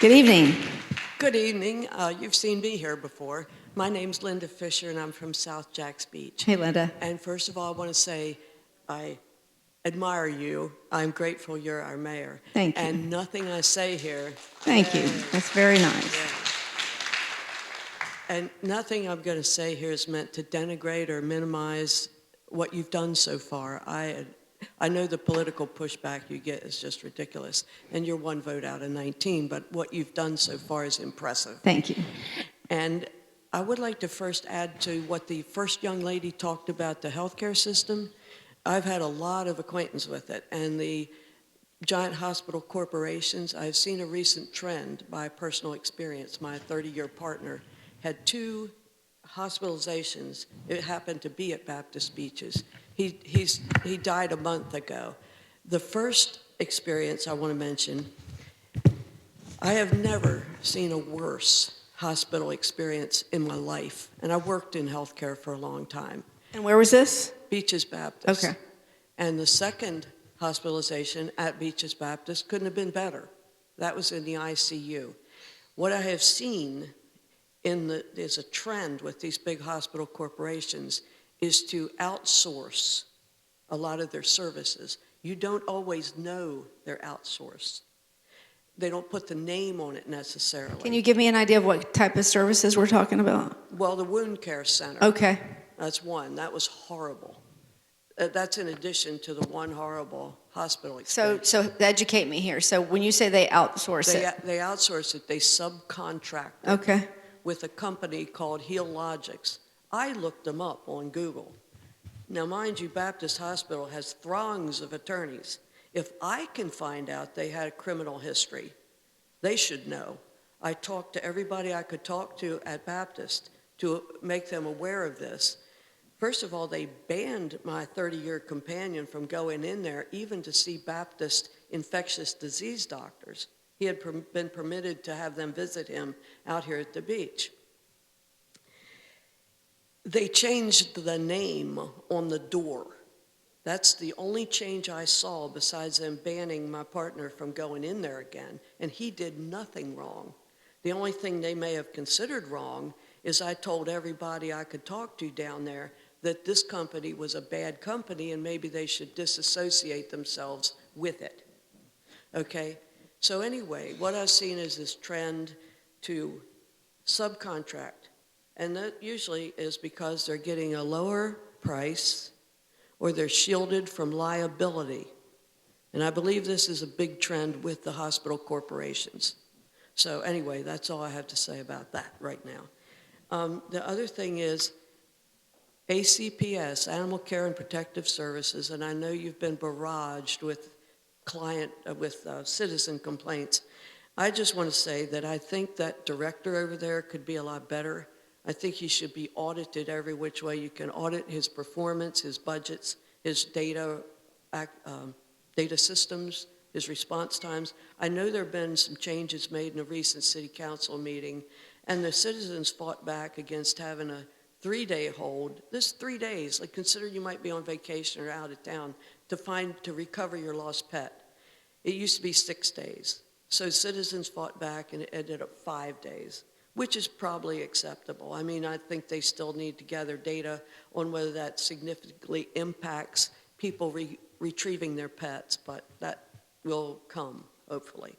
Good evening. Good evening. You've seen me here before. My name's Linda Fisher, and I'm from South Jacks Beach. Hey, Linda. And first of all, I want to say I admire you. I'm grateful you're our mayor. Thank you. And nothing I say here. Thank you. That's very nice. Yeah. And nothing I'm going to say here is meant to denigrate or minimize what you've done so far. I know the political pushback you get is just ridiculous, and you're one vote out of 19, but what you've done so far is impressive. Thank you. And I would like to first add to what the first young lady talked about, the healthcare system. I've had a lot of acquaintance with it, and the giant hospital corporations, I've seen a recent trend by personal experience. My 30-year partner had 2 hospitalizations. It happened to be at Baptist Beaches. He died a month ago. The first experience I want to mention, I have never seen a worse hospital experience in my life, and I worked in healthcare for a long time. And where was this? Beaches Baptist. Okay. And the second hospitalization at Beaches Baptist couldn't have been better. That was in the ICU. What I have seen is a trend with these big hospital corporations is to outsource a lot of their services. You don't always know they're outsourced. They don't put the name on it necessarily. Can you give me an idea of what type of services we're talking about? Well, the wound care center. Okay. That's one. That was horrible. That's in addition to the one horrible hospital experience. So educate me here. So when you say they outsource it. They outsource it. They subcontract it Okay. with a company called Healogics. I looked them up on Google. Now, mind you, Baptist Hospital has throngs of attorneys. If I can find out they had a criminal history, they should know. I talked to everybody I could talk to at Baptist to make them aware of this. First of all, they banned my 30-year companion from going in there even to see Baptist infectious disease doctors. He had been permitted to have them visit him out here at the beach. They changed the name on the door. That's the only change I saw besides them banning my partner from going in there again, and he did nothing wrong. The only thing they may have considered wrong is I told everybody I could talk to down there that this company was a bad company and maybe they should disassociate themselves with it. Okay? So anyway, what I've seen is this trend to subcontract. And that usually is because they're getting a lower price or they're shielded from liability. And I believe this is a big trend with the hospital corporations. So anyway, that's all I have to say about that right now. The other thing is ACPS, Animal Care and Protective Services, and I know you've been barraged with citizen complaints. I just want to say that I think that director over there could be a lot better. I think he should be audited every which way you can audit his performance, his budgets, his data systems, his response times. I know there have been some changes made in a recent city council meeting, and the citizens fought back against having a 3-day hold. This 3 days, like consider you might be on vacation or out of town to recover your lost pet. It used to be 6 days. So citizens fought back and it ended up 5 days, which is probably acceptable. I mean, I think they still need to gather data on whether that significantly impacts people retrieving their pets, but that will come, hopefully.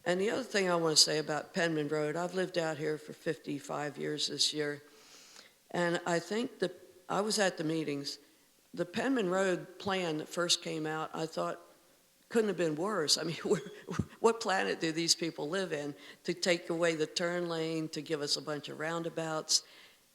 And the other thing I want to say about Penman Road, I've lived out here for 55 years this year, and I think that I was at the meetings. The Penman Road plan that first came out, I thought, couldn't have been worse. I mean, what planet do these people live in to take away the turn lane, to give us a bunch of roundabouts?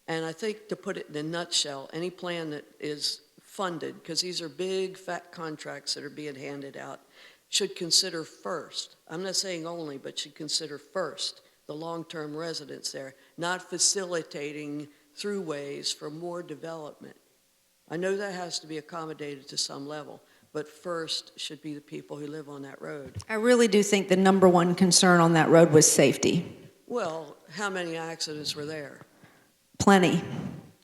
And I think, to put it in a nutshell, any plan that is funded, because these are big, fat contracts that are being handed out, should consider first, I'm not saying only, but should consider first the long-term residents there, not facilitating throughways for more development. I know that has to be accommodated to some level, but first should be the people who live on that road. I really do think the number one concern on that road was safety. Well, how many accidents were there? Plenty.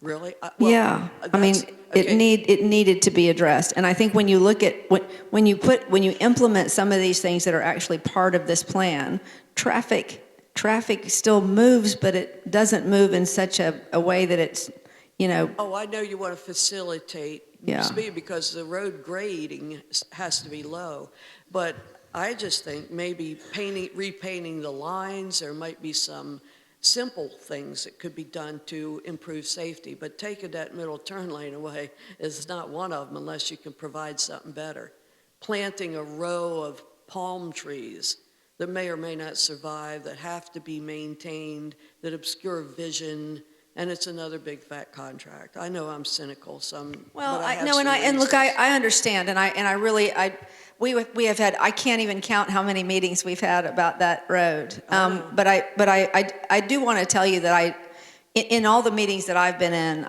Really? Yeah. I mean, okay. it needed to be addressed. And I think when you look at, when you implement some of these things that are actually part of this plan, traffic still moves, but it doesn't move in such a way that it's, you know. Oh, I know you want to facilitate speed because the road grading has to be low. But I just think maybe repainting the lines, there might be some simple things that could be done to improve safety. But taking that middle turn lane away is not one of them unless you can provide something better. Planting a row of palm trees that may or may not survive, that have to be maintained, that obscure vision, and it's another big fat contract. I know I'm cynical, Well, I understand, we have had, I can't even count how many meetings we've had about that road. But I do want to tell you that in all the meetings that I've been in,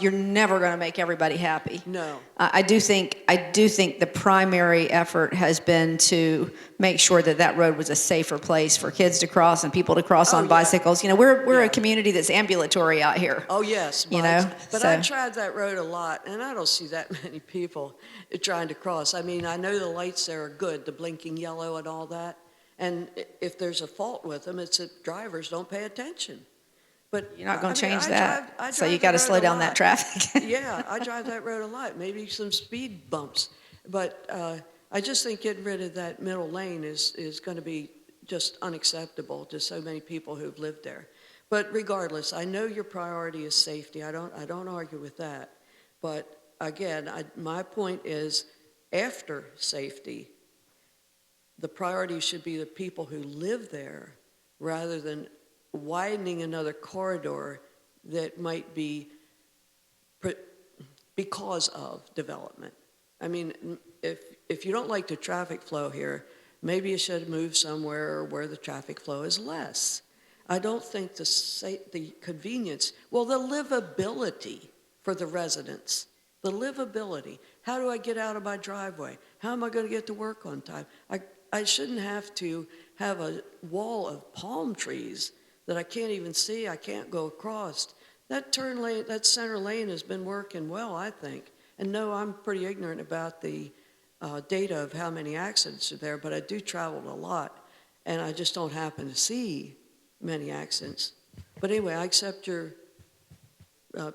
you're never going to make everybody happy. No. I do think the primary effort has been to make sure that road was a safer place for kids to cross and people to cross on bicycles. You know, we're a community that's ambulatory out here. Oh yes, but I tried that road a lot, and I don't see that many people trying to cross. I mean, I know the lights there are good, the blinking yellow and all that, and if there's a fault with them, it's that drivers don't pay attention. But you're not going to change that, so you got to slow down that traffic. Yeah, I drive that road a lot. Maybe some speed bumps. But I just think getting rid of that middle lane is going to be just unacceptable to so many people who've lived there. But regardless, I know your priority is safety. I don't argue with that. But again, my point is, after safety, the priority should be the people who live there rather than widening another corridor that might be because of development. I mean, if you don't like the traffic flow here, maybe you should move somewhere where the traffic flow is less. I don't think the convenience, well, the livability for the residents, the livability. How do I get out of my driveway? How am I going to get to work on time? I shouldn't have to have a wall of palm trees that I can't even see, I can't go across. That turn lane, that center lane has been working well, I think. And no, I'm pretty ignorant about the data of how many accidents are there, but I do travel a lot, and I just don't happen to see many accidents. But anyway, I accept your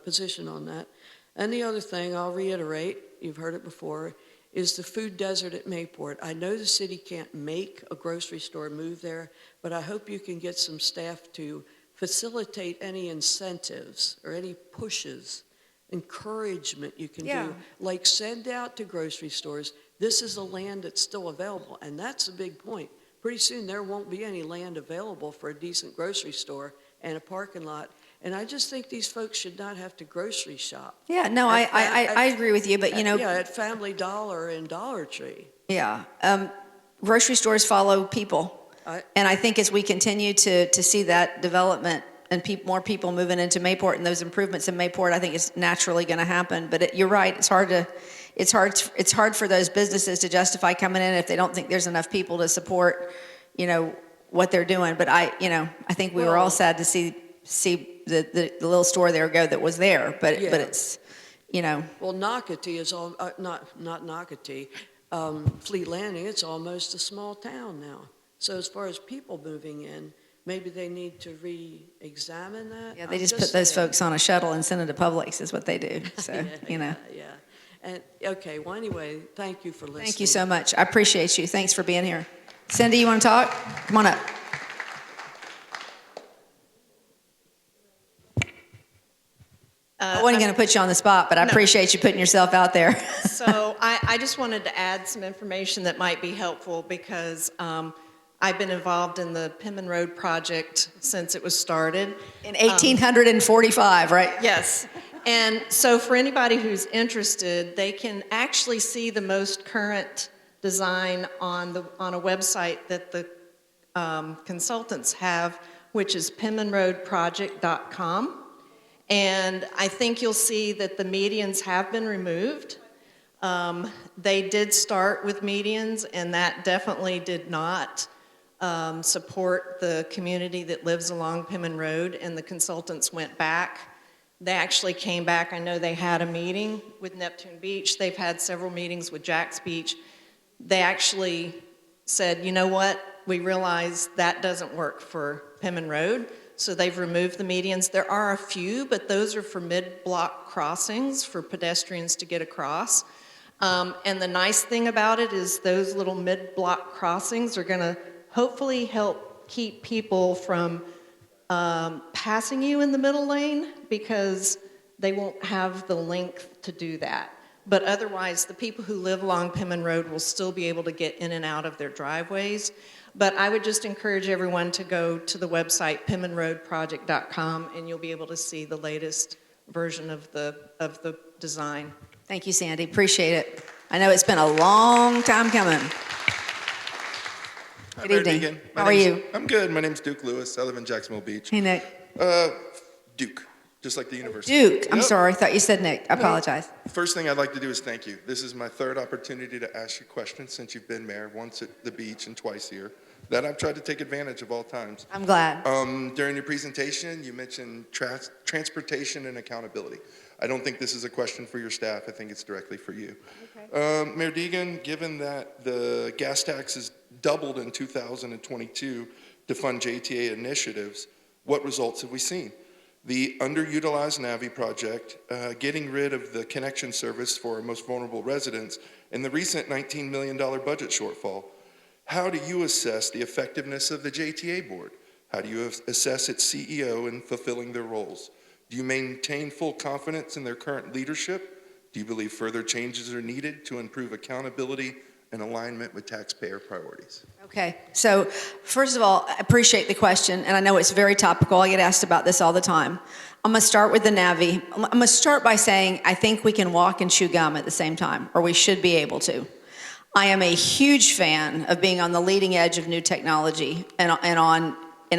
position on that. And the other thing, I'll reiterate, you've heard it before, is the food desert at Mayport. I know the city can't make a grocery store move there, but I hope you can get some staff to facilitate any incentives or any pushes, encouragement you can do. Like send out to grocery stores, this is a land that's still available, and that's a big point. Pretty soon there won't be any land available for a decent grocery store and a parking lot. And I just think these folks should not have to grocery shop. Yeah, no, I agree with you, but you know. Yeah, at Family Dollar and Dollar Tree. Yeah, grocery stores follow people. And I think as we continue to see that development and more people moving into Mayport and those improvements in Mayport, I think it's naturally going to happen. But you're right, it's hard for those businesses to justify coming in if they don't think there's enough people to support, you know, what they're doing. But I think we were all sad to see the little store there go that was there. But it's, you know. Well, Nocatee is all not Nocatee, Fleet Landing. It's almost a small town now. So as far as people moving in, maybe they need to re-examine that. Yeah, they just put those folks on a shuttle and send them to Publix is what they do. So, you know. Yeah. And okay, well, anyway, thank you for listening. Thank you so much. I appreciate you. Thanks for being here. Cindy, you want to talk? Come on up. I wasn't going to put you on the spot, but I appreciate you putting yourself out there. So I just wanted to add some information that might be helpful because I've been involved in the Pemmon Road project since it was started. In 1845, right? Yes. And so for anybody who's interested, they can actually see the most current design on a website that the consultants have, which is PemmonRoadProject.com. And I think you'll see that the medians have been removed. They did start with medians, and that definitely did not support the community that lives along Pemmon Road, and the consultants went back. They actually came back. I know they had a meeting with Neptune Beach. They've had several meetings with Jack's Beach. They actually said, you know what, we realize that doesn't work for Pemmon Road. So they've removed the medians. There are a few, but those are for mid-block crossings for pedestrians to get across. And the nice thing about it is those little mid-block crossings are going to hopefully help keep people from passing you in the middle lane because they won't have the length to do that. But otherwise, the people who live along Pemmon Road will still be able to get in and out of their driveways. But I would just encourage everyone to go to the website, PemmonRoadProject.com, and you'll be able to see the latest version of the design. Thank you, Sandy. Appreciate it. I know it's been a long time coming. Good evening. Deegan. How are you? I'm good. My name's Duke Lewis. I live in Jacksonville Beach. Hey, Nick. Duke, just like the university. Duke. I'm Yep. sorry. I thought you said Nick. I apologize. First thing I'd like to do is thank you. This is my third opportunity to ask you questions since you've been mayor, once at the beach and twice here, that I've tried to take advantage of all times. I'm glad. During your presentation, you mentioned transportation and accountability. I don't think this is a question for your staff. I think it's directly for you. Okay. Mayor Deegan, given that the gas tax is doubled in 2022 to fund JTA initiatives, what results have we seen? the underutilized Navi project, getting rid of the connection service for our most vulnerable residents, and the recent $19 million budget shortfall. How do you assess the effectiveness of the JTA board? How do you assess its CEO in fulfilling their roles? Do you maintain full confidence in their current leadership? Do you believe further changes are needed to improve accountability and alignment with taxpayer priorities? Okay, so first of all, I appreciate the question, and I know it's very topical. I get asked about this all the time. I'm going to start with the Navi. I'm going to start by saying I think we can walk and chew gum at the same time, or we should be able to. I am a huge fan of being on the leading edge of new technology, and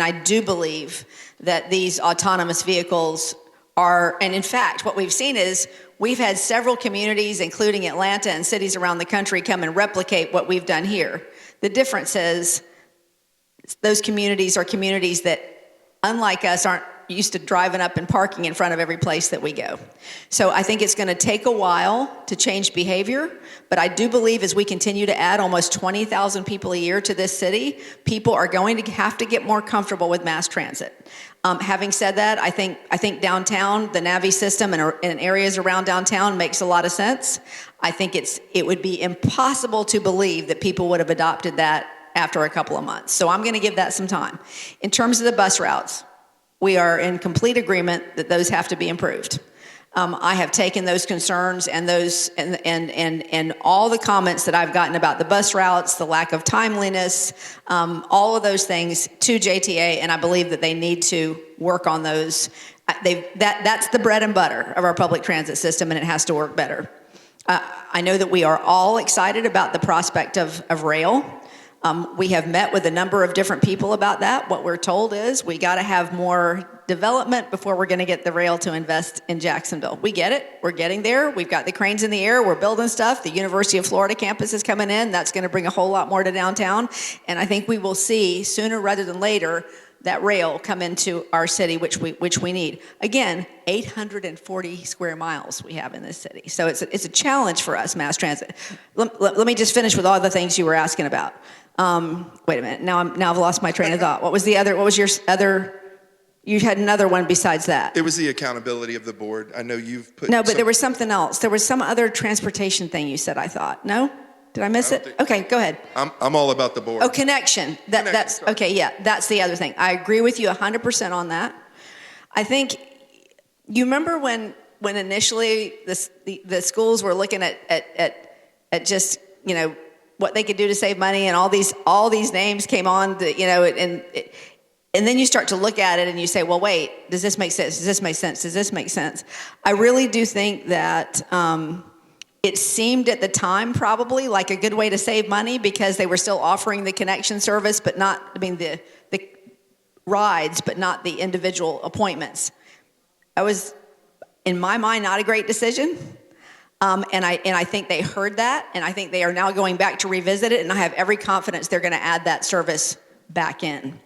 I do believe that these autonomous vehicles are, and in fact, what we've seen is we've had several communities, including Atlanta and cities around the country, come and replicate what we've done here. The difference is those communities are communities that, unlike us, aren't used to driving up and parking in front of every place that we go. So I think it's going to take a while to change behavior, but I do believe as we continue to add almost 20,000 people a year to this city, people are going to have to get more comfortable with mass transit. Having said that, I think downtown, the Navi system and areas around downtown makes a lot of sense. I think it would be impossible to believe that people would have adopted that after a couple of months. So I'm going to give that some time. In terms of the bus routes, we are in complete agreement that those have to be improved. I have taken those concerns and those and all the comments that I've gotten about the bus routes, the lack of timeliness, all of those things to JTA, and I believe that they need to work on those. That's the bread and butter of our public transit system, and it has to work better. I know that we are all excited about the prospect of rail. We have met with a number of different people about that. What we're told is we got to have more development before we're going to get the rail to invest in Jacksonville. We get it. We're getting there. We've got the cranes in the air. We're building stuff. The University of Florida campus is coming in. That's going to bring a whole lot more to downtown. And I think we will see sooner rather than later that rail come into our city, which we need. Again, 840 square miles we have in this city. So it's a challenge for us, mass transit. Let me just finish with all the things you were asking about. Wait a minute. Now I've lost my train of thought. What was your other? You had another one besides that. It was the accountability of the board. I know you've put. No, but there was something else. There was some other transportation thing you said. I thought. No, did I miss it? Okay, go ahead. I'm all about the board. Oh, connection. That's okay. Yeah, that's the other thing. I agree with you 100% on that. I think you remember when initially the schools were looking at just what they could do to save money, and all these names came on, and then you start to look at it and you say, well, wait, does this make sense? Does this make sense? Does this make sense? I really do think that it seemed at the time probably like a good way to save money because they were still offering the connection service, but not, the rides, but not the individual appointments. That was, in my mind, not a great decision. And I think they heard that, and I think they are now going back to revisit it, and I have every confidence they're going to add that service back in.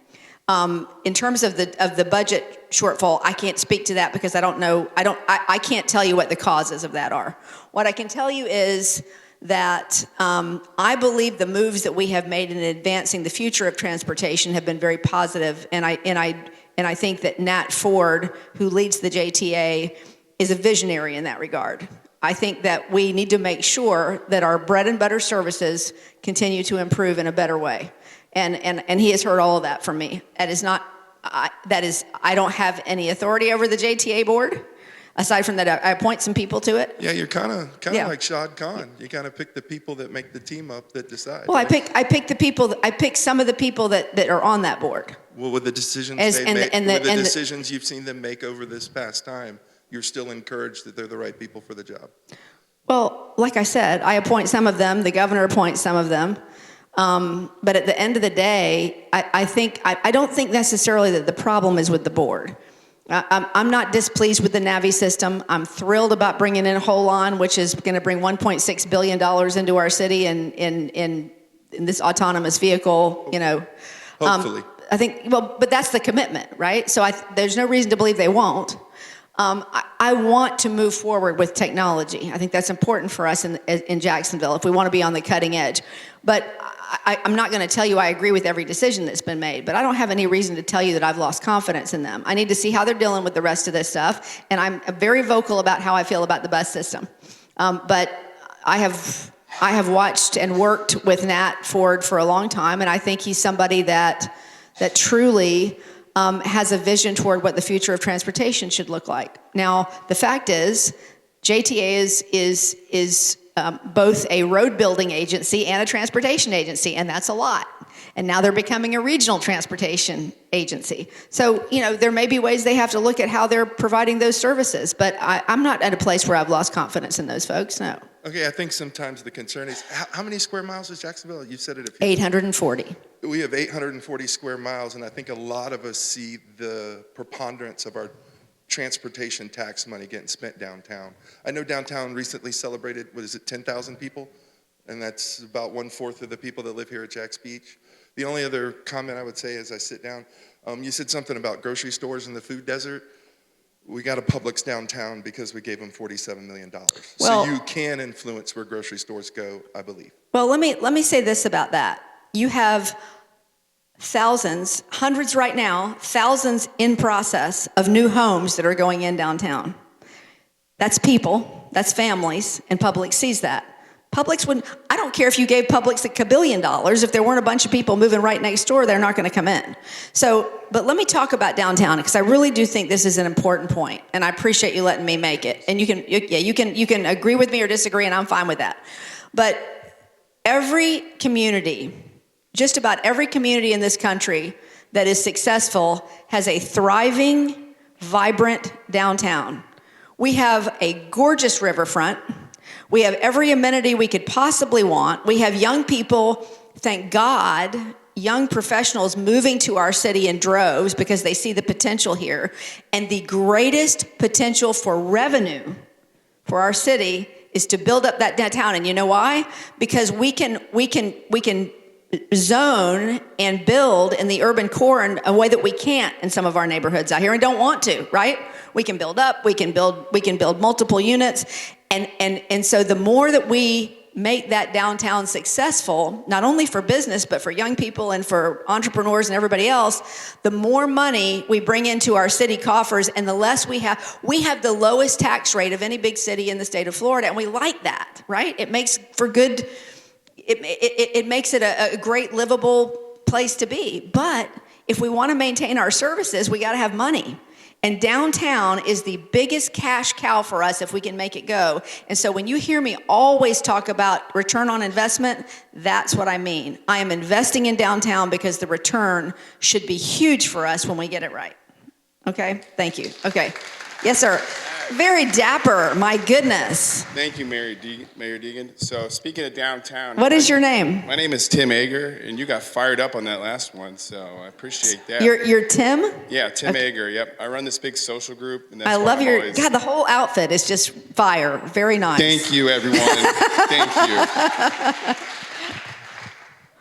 In terms of the budget shortfall, I can't speak to that because I don't know. I can't tell you what the causes of that are. What I can tell you is that I believe the moves that we have made in advancing the future of transportation have been very positive, and I think that Nat Ford, who leads the JTA, is a visionary in that regard. I think that we need to make sure that our bread and butter services continue to improve in a better way. And he has heard all of that from me. I don't have any authority over the JTA board. Aside from that, I appoint some people to it. Yeah, you're kind of like Shad Khan. You kind of pick the people that make the team up that decide. Well, right? I pick some of the people that are on that board. Well, with the decisions decisions you've seen them make over this past time, you're still encouraged that they're the right people for the job. Well, like I said, I appoint some of them. The governor appoints some of them. But at the end of the day, I don't think necessarily that the problem is with the board. I'm not displeased with the Navi system. I'm thrilled about bringing in Holon, which is going to bring $1.6 billion into our city in this autonomous vehicle. Hopefully. I think. Well, but that's the commitment, right? So there's no reason to believe they won't. I want to move forward with technology. I think that's important for us in Jacksonville if we want to be on the cutting edge. But I'm not going to tell you I agree with every decision that's been made, but I don't have any reason to tell you that I've lost confidence in them. I need to see how they're dealing with the rest of this stuff, and I'm very vocal about how I feel about the bus system. But I have watched and worked with Nat Ford for a long time, and I think he's somebody that truly has a vision toward what the future of transportation should look like. Now, the fact is, JTA is both a road building agency and a transportation agency, and that's a lot. And now they're becoming a regional transportation agency. So, there may be ways they have to look at how they're providing those services, but I'm not at a place where I've lost confidence in those folks, no. Okay, I think sometimes the concern is, how many square miles is Jacksonville? You said it a few 840. We have 840 square miles, and I think a lot of us see the preponderance of our transportation tax money getting spent downtown. I know downtown recently celebrated, 10,000 people? And that's about 1/4 of the people that live here at Jax Beach. The only other comment I would say as I sit down, you said something about grocery stores in the food desert. We got a Publix downtown because we gave them $47 million. Well, so you can influence where grocery stores go, I believe. Well, let me say this about that. You have thousands, hundreds right now, thousands in process of new homes that are going in downtown. That's people, that's families, and Publix sees that. Publix wouldn't, I don't care if you gave Publix $1 billion, if there weren't a bunch of people moving right next door, they're not going to come in. So, but let me talk about downtown, because I really do think this is an important point, and I appreciate you letting me make it. And you can agree with me or disagree, and I'm fine with that. But every community, just about every community in this country that is successful has a thriving, vibrant downtown. We have a gorgeous riverfront. We have every amenity we could possibly want. We have young people, thank God, young professionals moving to our city in droves because they see the potential here. And the greatest potential for revenue for our city is to build up that downtown. And you know why? Because we can zone and build in the urban core in a way that we can't in some of our neighborhoods out here and don't want to, right? We can build up, we can build multiple units. And so the more that we make that downtown successful, not only for business, but for young people and for entrepreneurs and everybody else, the more money we bring into our city coffers and the less we have the lowest tax rate of any big city in the state of Florida. And we like that, right? It makes for good, it makes it a great livable place to be. But if we want to maintain our services, we got to have money. And downtown is the biggest cash cow for us if we can make it go. And so when you hear me always talk about return on investment, that's what I mean. I am investing in downtown because the return should be huge for us when we get it right. Okay? Thank you. Okay. Yes, sir. Very dapper, my goodness. Thank you, Mayor Deegan. So speaking of downtown. What is your name? My name is Tim Ager, and you got fired up on that last one, so I appreciate that. You're Tim? Yeah, Tim Ager, yep. I run this big social group. And that's I love God, the whole outfit is just fire. Very nice. Thank you, everyone. Thank you.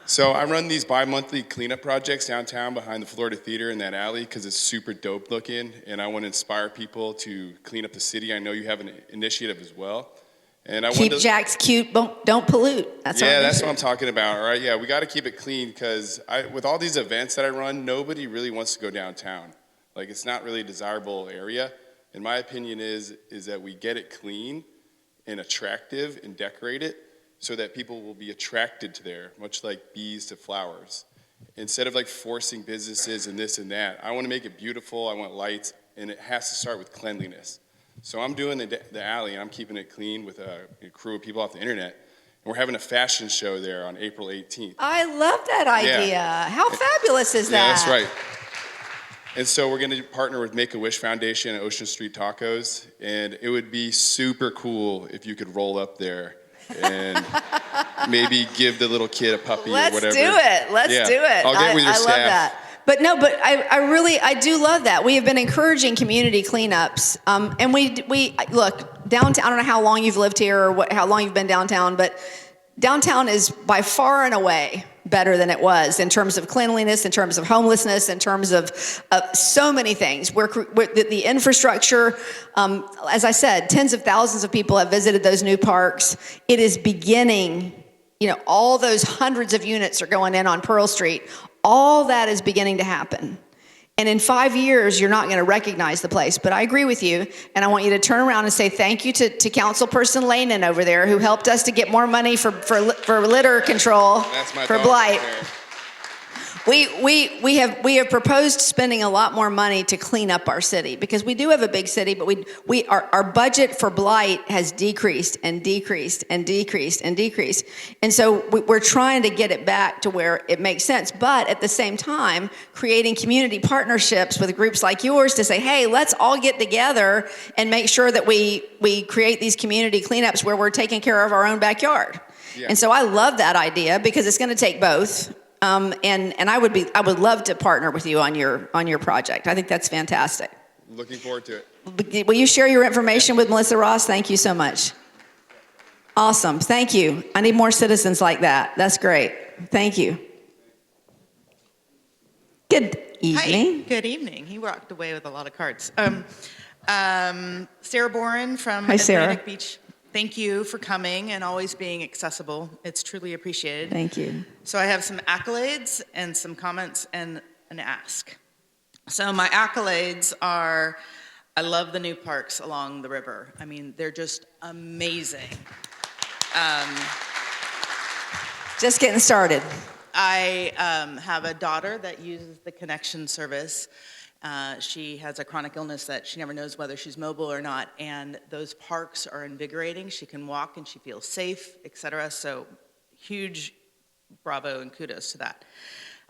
So I run these bi-monthly cleanup projects downtown behind the Florida Theater in that alley because it's super dope looking, and I want to inspire people to clean up the city. I know you have an initiative as well. And I keep Jax cute, don't pollute. That's what I'm talking about, right? Yeah, we got to keep it clean because with all these events that I run, nobody really wants to go downtown. Like, it's not really a desirable area. And my opinion is that we get it clean and attractive and decorate it, so that people will be attracted to there, much like bees to flowers. Instead of like forcing businesses and this and that, I want to make it beautiful, I want lights, and it has to start with cleanliness. So I'm doing the alley, and I'm keeping it clean with a crew of people off the internet, and we're having a fashion show there on April 18th. I love that idea. Yeah. How fabulous is that? Yeah, that's right. And so we're going to partner with Make-A-Wish Foundation and Ocean Street Tacos, and it would be super cool if you could roll up there and maybe give the little kid a puppy or whatever. Let's do it. Let's do it. I'll get with your staff. I love that. But no, I do love that. We have been encouraging community cleanups. And we look, downtown, I don't know how long you've lived here or how long you've been downtown, but downtown is by far and away better than it was in terms of cleanliness, in terms of homelessness, in terms of so many things. The infrastructure, as I said, tens of thousands of people have visited those new parks. It is beginning all those hundreds of units are going in on Pearl Street. All that is beginning to happen. And in 5 years, you're not going to recognize the place. But I agree with you, and I want you to turn around and say thank you to Councilperson Lanen over there, who helped us to get more money for litter control, That's my for dog blight. right there. We have proposed spending a lot more money to clean up our city, because we do have a big city, but our budget for blight has decreased and decreased and decreased and decreased. And so we're trying to get it back to where it makes sense, but at the same time, creating community partnerships with groups like yours to say, hey, let's all get together and make sure that we create these community cleanups where we're taking care of our own backyard. Yeah. And so I love that idea, because it's going to take both. And I would love to partner with you on your project. I think that's fantastic. Looking forward to it. Will you share your information with Melissa Ross? Thank you so much. Awesome. Thank you. I need more citizens like that. That's great. Thank you. Good evening. Hi. Good evening. He walked away with a lot of cards. Sarah Boren from Hi, Sarah. Atlantic Beach. Thank you for coming and always being accessible. It's truly appreciated. Thank you. So I have some accolades and some comments and an ask. So my accolades are, I love the new parks along the river. I mean, they're just amazing. Just getting started. I have a daughter that uses the connection service. She has a chronic illness that she never knows whether she's mobile or not, and those parks are invigorating. She can walk and she feels safe, etc. So huge bravo and kudos to that.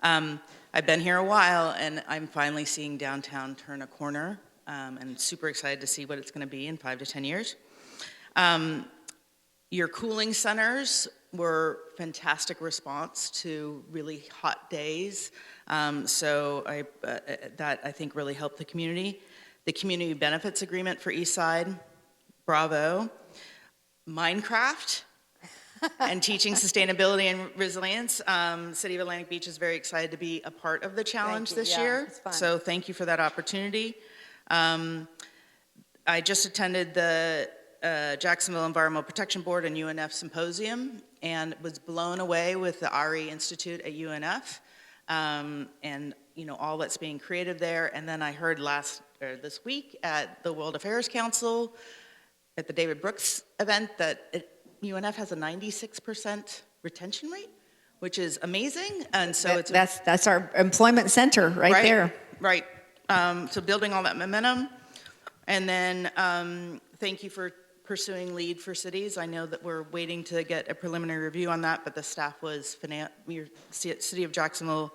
I've been here a while, and I'm finally seeing downtown turn a corner, and super excited to see what it's going to be in 5 to 10 years. Your cooling centers were fantastic response to really hot days. So that I think really helped the community. The community benefits agreement for Eastside, bravo. Minecraft and teaching sustainability and resilience. City of Atlantic Beach is very excited to be a part of the challenge this year. It's fun. So thank you for that opportunity. I just attended the Jacksonville Environmental Protection Board and UNF Symposium and was blown away with the RE Institute at UNF. And all that's being created there. And then I heard this week at the World Affairs Council at the David Brooks event that UNF has a 96% retention rate, which is amazing. And so that's our employment center right there. Right. So building all that momentum. And then thank you for pursuing LEAD for cities. I know that we're waiting to get a preliminary review on that, but the staff was, your City of Jacksonville,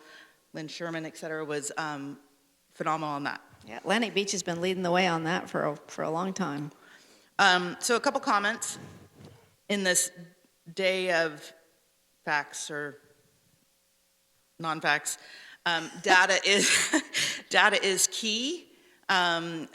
Lynn Sherman, et cetera, was phenomenal on that. Yeah, Atlantic Beach has been leading the way on that for a long time. So a couple comments. In this day of facts or non-facts, data is key.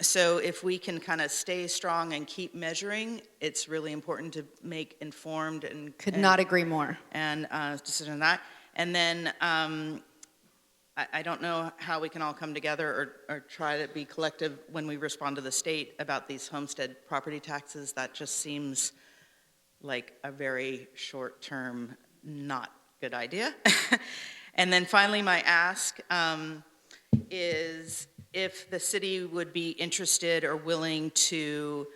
So if we can kind of stay strong and keep measuring, it's really important to make informed and Could not agree more. And decision on that. And then I don't know how we can all come together or try to be collective when we respond to the state about these homestead property taxes. That just seems like a very short-term, not good idea. And then finally, my ask is if the city would be interested or willing to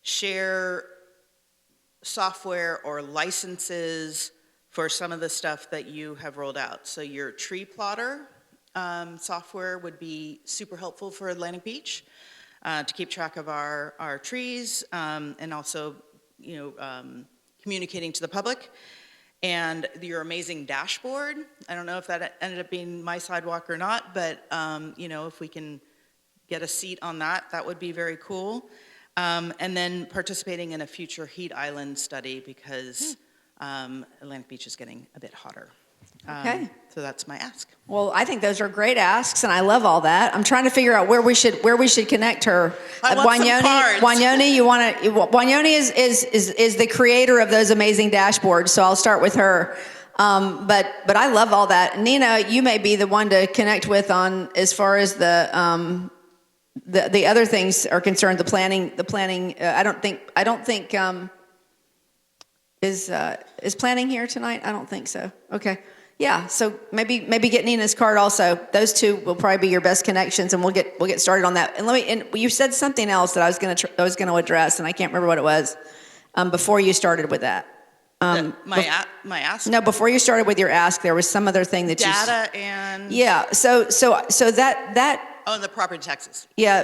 share software or licenses for some of the stuff that you have rolled out. So your tree plotter software would be super helpful for Atlantic Beach to keep track of our trees and also communicating to the public. And your amazing dashboard, I don't know if that ended up being my sidewalk or not, but if we can get a seat on that, that would be very cool. And then participating in a future heat island study because Atlantic Beach is getting a bit hotter. Okay. So that's my ask. Well, I think those are great asks, and I love all that. I'm trying to figure out where we should connect her. I want some cards. Wanyoni is the creator of those amazing dashboards, so I'll start with her. But I love all that. Nina, you may be the one to connect with on as far as the other things are concerned. The planning. I don't think. Is planning here tonight? I don't think so. Okay. Yeah, so maybe get Nina's card also. Those two will probably be your best connections, and we'll get started on that. And you said something else that I was going to address, and I can't remember what it was before you started with that. My ask? No, before you started with your ask, there was some other thing that Data and... Yeah, so that... Oh, and the property taxes. Yeah,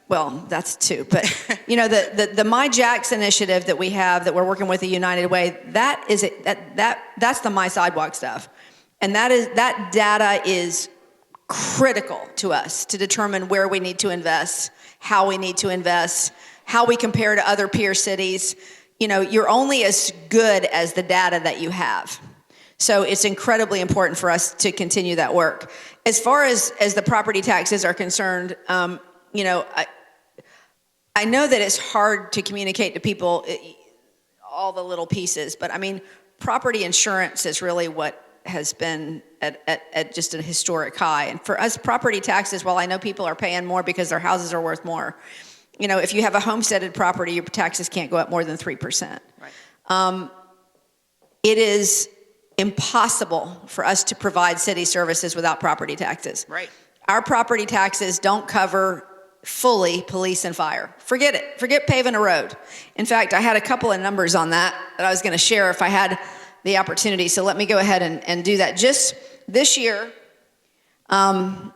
well, that's two. But, you know, the My Jacks initiative that we have that we're working with the United Way, that's the My Sidewalk stuff. And that data is critical to us to determine where we need to invest, how we need to invest, how we compare to other peer cities. You know, you're only as good as the data that you have. So it's incredibly important for us to continue that work. As far as the property taxes are concerned, you know, I know that it's hard to communicate to people all the little pieces, but I mean, property insurance is really what has been at just a historic high. And for us, property taxes, while I know people are paying more because their houses are worth more, you know, if you have a homesteaded property, your taxes can't go up more than 3%. Right. It is impossible for us to provide city services without property taxes. Right. Our property taxes don't cover fully police and fire. Forget it. Forget paving a road. In fact, I had a couple of numbers on that I was going to share if I had the opportunity. So let me go ahead and do that. Just this year, and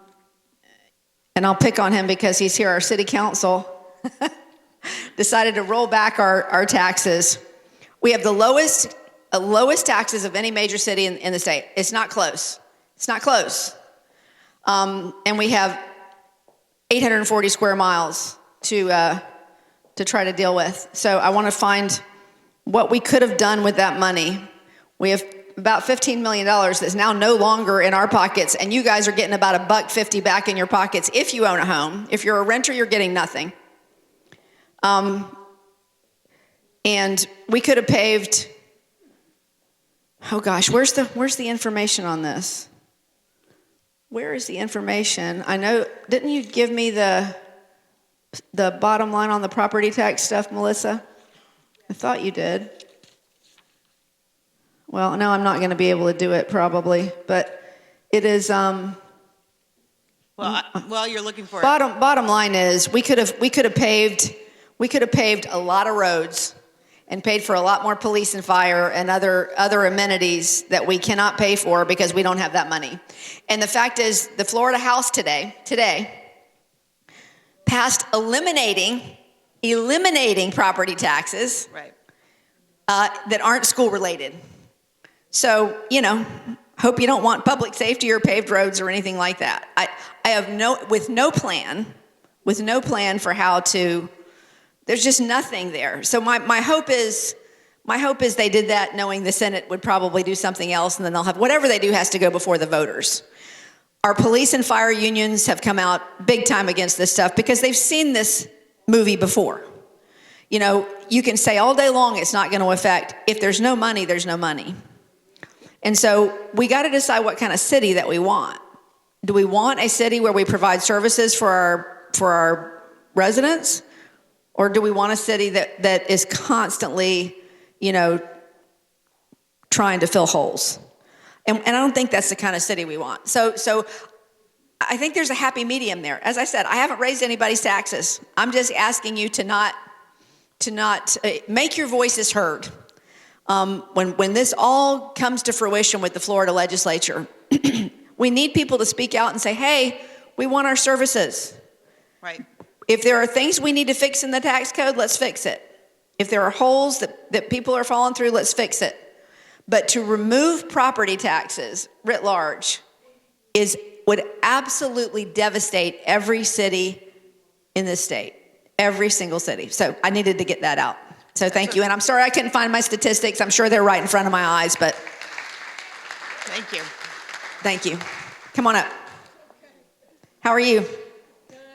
I'll pick on him because he's here, our city council decided to roll back our taxes. We have the lowest taxes of any major city in the state. It's not close. It's not close. And we have 840 square miles to try to deal with. So I want to find what we could have done with that money. We have about $15 million that's now no longer in our pockets, and you guys are getting about $1.50 back in your pockets if you own a home. If you're a renter, you're getting nothing. And we could have paved. Oh gosh, where's the information on this? Where is the information? I know. Didn't you give me the bottom line on the property tax stuff, Melissa? I thought you did. Well, no, I'm not going to be able to do it probably, but it is. Well, you're looking for it. Bottom line is we could have paved a lot of roads and paid for a lot more police and fire and other amenities that we cannot pay for because we don't have that money. And the fact is, the Florida House today passed eliminating property taxes right. That aren't school related. So, you know, hope you don't want public safety or paved roads or anything like that. I have no plan for how to. There's just nothing there. So my hope is they did that knowing the Senate would probably do something else, and then they'll have whatever they do has to go before the voters. Our police and fire unions have come out big time against this stuff because they've seen this movie before. You know, you can say all day long it's not going to affect. If there's no money, there's no money. And so we got to decide what kind of city that we want. Do we want a city where we provide services for our residents? Or do we want a city that is constantly, you know, trying to fill holes? And I don't think that's the kind of city we want. So I think there's a happy medium there. As I said, I haven't raised anybody's taxes. I'm just asking you to not make your voices heard. When this all comes to fruition with the Florida legislature, we need people to speak out and say, hey, we want our services. Right. If there are things we need to fix in the tax code, let's fix it. If there are holes that people are falling through, let's fix it. But to remove property taxes writ large would absolutely devastate every city in this state, every single city. So I needed to get that out. So thank you. And I'm sorry I couldn't find my statistics. I'm sure they're right in front of my eyes, but. Thank you. Thank you. Come on up. How are you?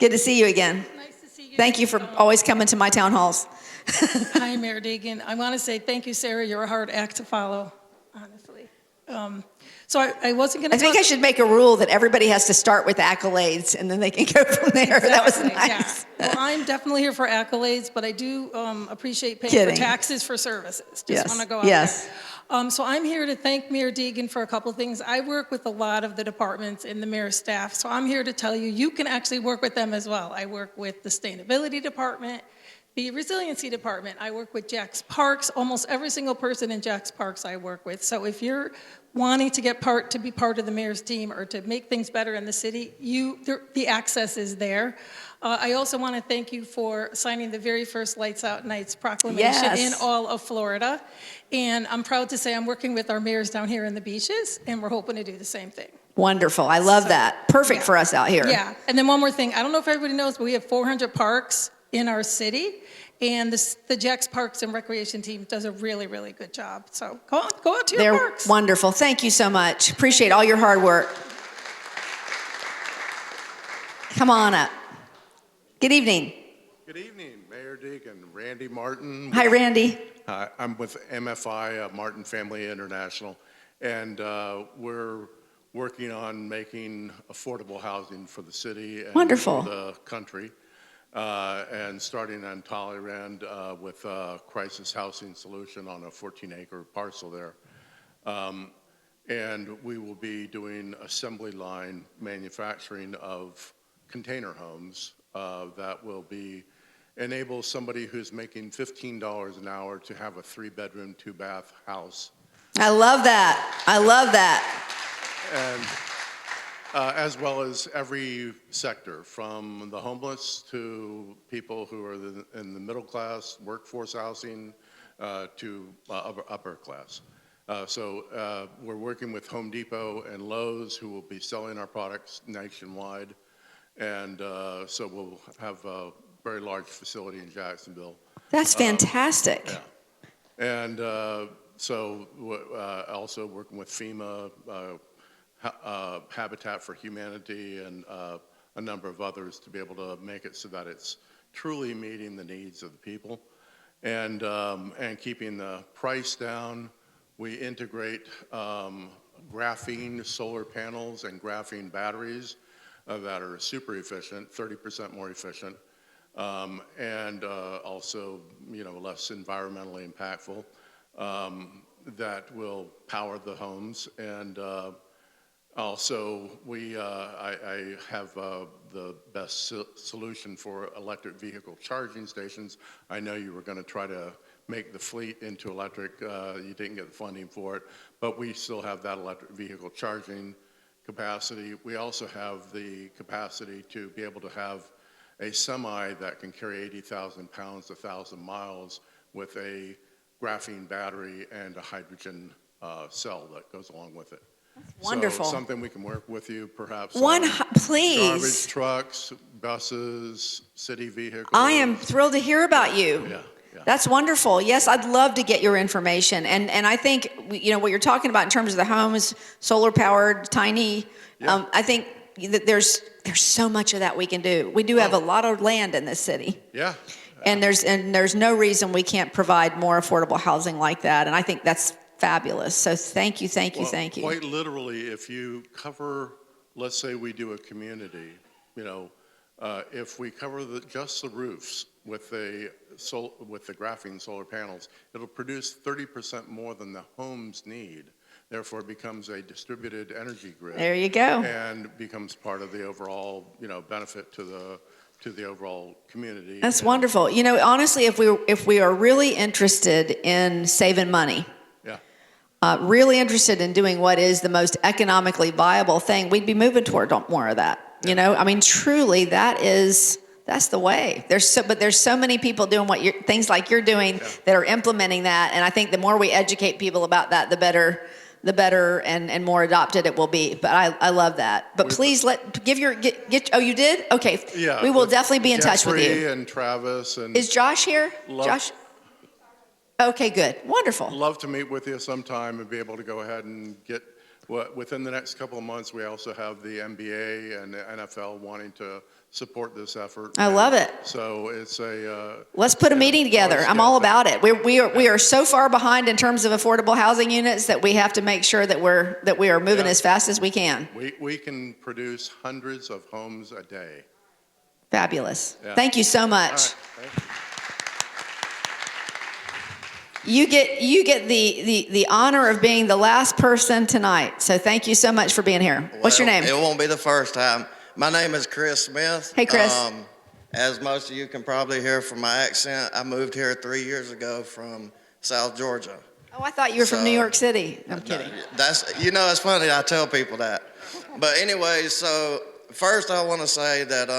Good to see you again. Nice to see you. Thank you for always coming to my town halls. Hi, Mayor Deegan. I want to say thank you, Sarah. You're a hard act to follow, honestly. So I wasn't going to I think I should make a rule that everybody has to start with accolades and then they can go from there. Exactly, That was nice. Yeah. Well, I'm definitely here for accolades, but I do appreciate paying Kidding. for taxes for services. Just Yes, want to go out yes. there. So I'm here to thank Mayor Deegan for a couple of things. I work with a lot of the departments and the mayor's staff, so I'm here to tell you, you can actually work with them as well. I work with the sustainability department, the resiliency department. I work with Jack's Parks. Almost every single person in Jack's Parks I work with. So if you're wanting to be part of the mayor's team or to make things better in the city, the access is there. I also want to thank you for signing the very first Lights Out Nights proclamation in all of Florida. And I'm proud to say I'm working with our mayors down here in the beaches, and we're hoping to do the same thing. Wonderful. I love that. Perfect for us out here. Yeah. And then one more thing. I don't know if everybody knows, but we have 400 parks in our city. And the Jack's Parks and Recreation team does a really, really good job. So go out to your parks. They're wonderful. Thank you so much. Appreciate all your hard work. Come on up. Good evening. Good evening, Mayor Deegan. Randy Martin. Hi, Randy. I'm with MFI, Martin Family International, and we're working on making affordable housing for the city and Wonderful. for the country. And starting on Talleyrand with Crisis Housing Solution on a 14-acre parcel there. And we will be doing assembly line manufacturing of container homes that will enable somebody who's making $15 an hour to have a 3-bedroom, 2-bath house. I love that. I love that. And as well as every sector, from the homeless to people who are in the middle class, workforce housing, to upper class. So we're working with Home Depot and Lowe's, who will be selling our products nationwide. And so we'll have a very large facility in Jacksonville. That's fantastic. Yeah. And so also working with FEMA, Habitat for Humanity, and a number of others to be able to make it so that it's truly meeting the needs of the people, and keeping the price down. We integrate graphene solar panels and graphene batteries that are super efficient, 30% more efficient, and also less environmentally impactful. That will power the homes. And also, I have the best solution for electric vehicle charging stations. I know you were going to try to make the fleet into electric. You didn't get the funding for it, but we still have that electric vehicle charging capacity. We also have the capacity to be able to have a semi that can carry 80,000 pounds, 1,000 miles, with a graphene battery and a hydrogen cell that goes along with it. Wonderful. So something we can work with you, perhaps. Please. Garbage trucks, buses, city vehicles. I am thrilled to hear about you. Yeah. That's wonderful. Yes, I'd love to get your information. And I think, what you're talking about in terms of the homes, solar powered, tiny, I think that there's so much of that we can do. We do have a lot of land in this city. Yeah. And there's no reason we can't provide more affordable housing like that. And I think that's fabulous. So thank you. Quite literally, if you cover, let's say we do a community, if we cover just the roofs with the graphene solar panels, it'll produce 30% more than the homes need. Therefore, it becomes a distributed energy grid. There you go. And becomes part of the overall, benefit to the overall community. That's wonderful. Honestly, if we are really interested in saving money, really interested in doing what is the most economically viable thing, we'd be moving toward more of that. Truly, that's the way. There's so many people doing things like you're doing that are implementing that, and I think the more we educate people about that, the better and more adopted it will be. But I love that. But please get. Oh, you did? Okay. Yeah. We will definitely be in touch with Jeffrey you. and Travis and. Is Josh here? Josh. Okay, good. Wonderful. Love to meet with you sometime and be able to go ahead and get Within the next couple of months, we also have the NBA and the NFL wanting to support this effort. I love it. So it's Let's put a meeting together. I'm all about it. We are so far behind in terms of affordable housing units that we have to make sure that we are moving as fast as we can. We can produce hundreds of homes a day. Fabulous. Yeah. Thank you so much. All right. Thank you. You get the honor of being the last person tonight. So thank you so much for being here. What's your name? It won't be the first time. My name is Chris Smith. Hey, Chris. As most of you can probably hear from my accent, I moved here 3 years ago from South Georgia. Oh, I thought you were from New York City. I'm kidding. It's funny, I tell people that. But anyway, so first I want to say that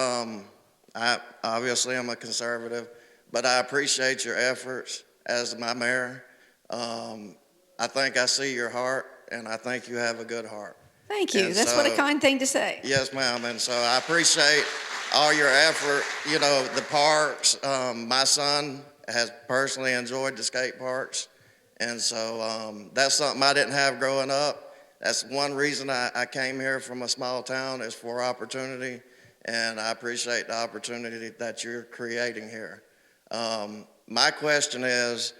I obviously am a conservative, but I appreciate your efforts as my mayor. I think I see your heart, and I think you have a good heart. Thank you. And That's so, what a kind thing to say. Yes, ma'am. And so I appreciate all your effort. You know, the parks. My son has personally enjoyed the skate parks. And so that's something I didn't have growing up. That's one reason I came here from a small town, is for opportunity. And I appreciate the opportunity that you're creating here. My question is,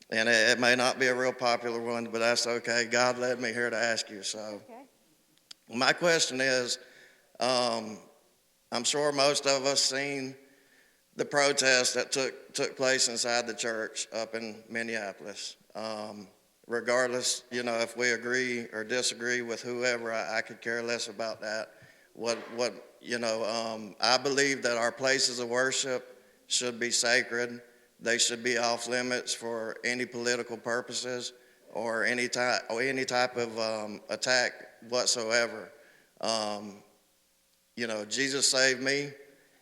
and it may not be a real popular one, but that's okay. God led me here to ask you. So my question is, I'm sure most of us seen the protest that took place inside the church up in Minneapolis. Regardless, you know, if we agree or disagree with whoever, I could care less about that. I believe that our places of worship should be sacred. They should be off limits for any political purposes or any type of attack whatsoever. Jesus saved me,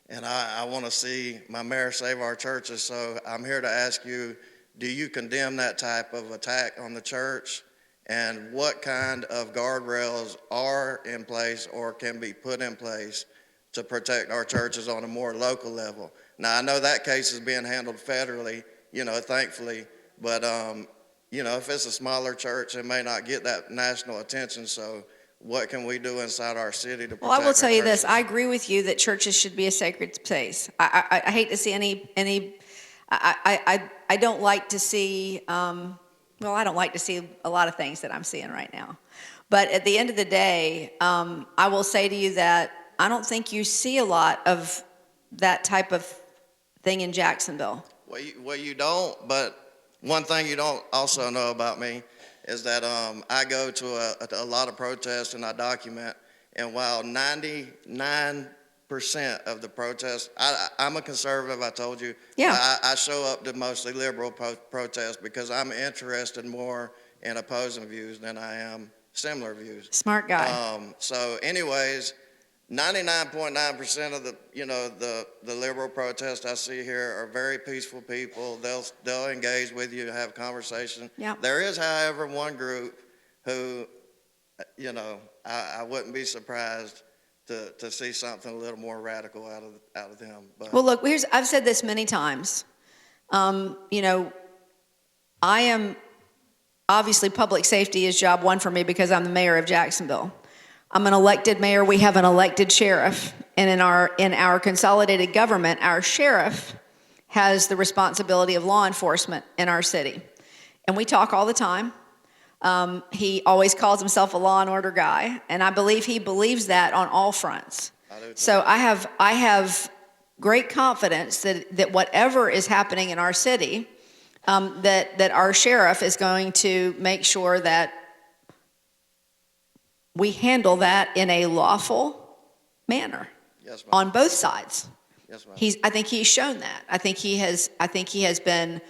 and I want to see my mayor save our churches. So I'm here to ask you, do you condemn that type of attack on the church? And what kind of guardrails are in place or can be put in place to protect our churches on a more local level? Now, I know that case is being handled federally, thankfully, but, if it's a smaller church, it may not get that national attention. So what can we do inside our city to protect Well, I will tell you this. churches? I agree with you that churches should be a sacred space. I hate to see I don't like to see, I don't like to see a lot of things that I'm seeing right now. But at the end of the day, I will say to you that I don't think you see a lot of that type of thing in Jacksonville. Well, you don't, but one thing you don't also know about me is that I go to a lot of protests and I document, and while 99% of the protests, I'm a conservative, I told you. Yeah. I show up to mostly liberal protests because I'm interested more in opposing views than I am similar views. Smart guy. So anyways, 99.9% of the liberal protests I see here are very peaceful people. They'll engage with you, have conversation. Yeah. There is, however, one group who, I wouldn't be surprised to see something a little more radical out of them. But Well, look, I've said this many times. I am, obviously public safety is job one for me because I'm the mayor of Jacksonville. I'm an elected mayor. We have an elected sheriff. And in our consolidated government, our sheriff has the responsibility of law enforcement in our city. And we talk all the time. He always calls himself a law and order guy. And I believe he believes that on all fronts. So I have great confidence that whatever is happening in our city, that our sheriff is going to make sure that we handle that in a lawful manner. Yes, ma'am. On both sides. Yes, ma'am. I think he's shown that. I think he has been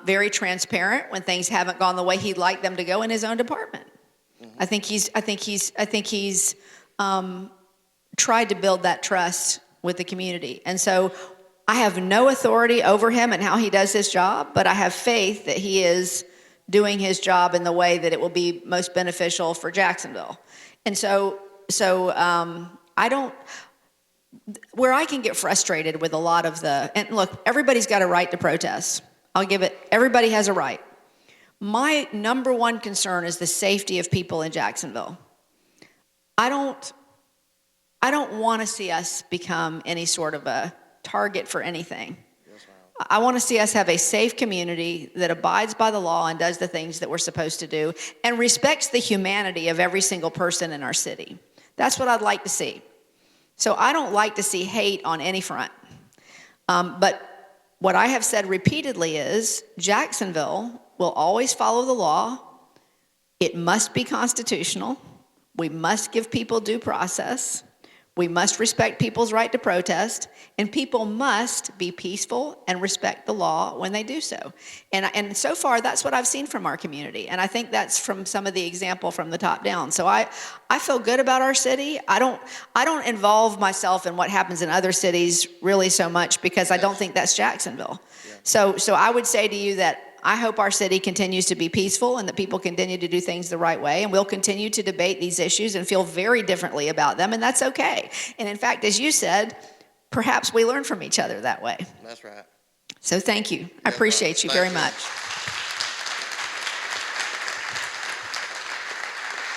very transparent when things haven't gone the way he'd like them to go in his own department. Mm-hmm. I think he's tried to build that trust with the community. And so I have no authority over him and how he does his job, but I have faith that he is doing his job in the way that it will be most beneficial for Jacksonville. And so I don't, where I can get frustrated with a lot of and look, everybody's got a right to protest. I'll give it, everybody has a right. My number one concern is the safety of people in Jacksonville. I don't want to see us become any sort of a target for anything. I want to see us have a safe community that abides by the law and does the things that we're supposed to do and respects the humanity of every single person in our city. That's what I'd like to see. So I don't like to see hate on any front. But what I have said repeatedly is Jacksonville will always follow the law. It must be constitutional. We must give people due process. We must respect people's right to protest, and people must be peaceful and respect the law when they do so. And so far, that's what I've seen from our community, and I think that's from some of the example from the top down. So I feel good about our city. I don't involve myself in what happens in other cities really so much because I don't think that's Jacksonville. Yeah. So I would say to you that I hope our city continues to be peaceful and that people continue to do things the right way, and we'll continue to debate these issues and feel very differently about them, and that's okay. And in fact, as you said, perhaps we learn from each other that way. That's right. So thank you. I appreciate you very much.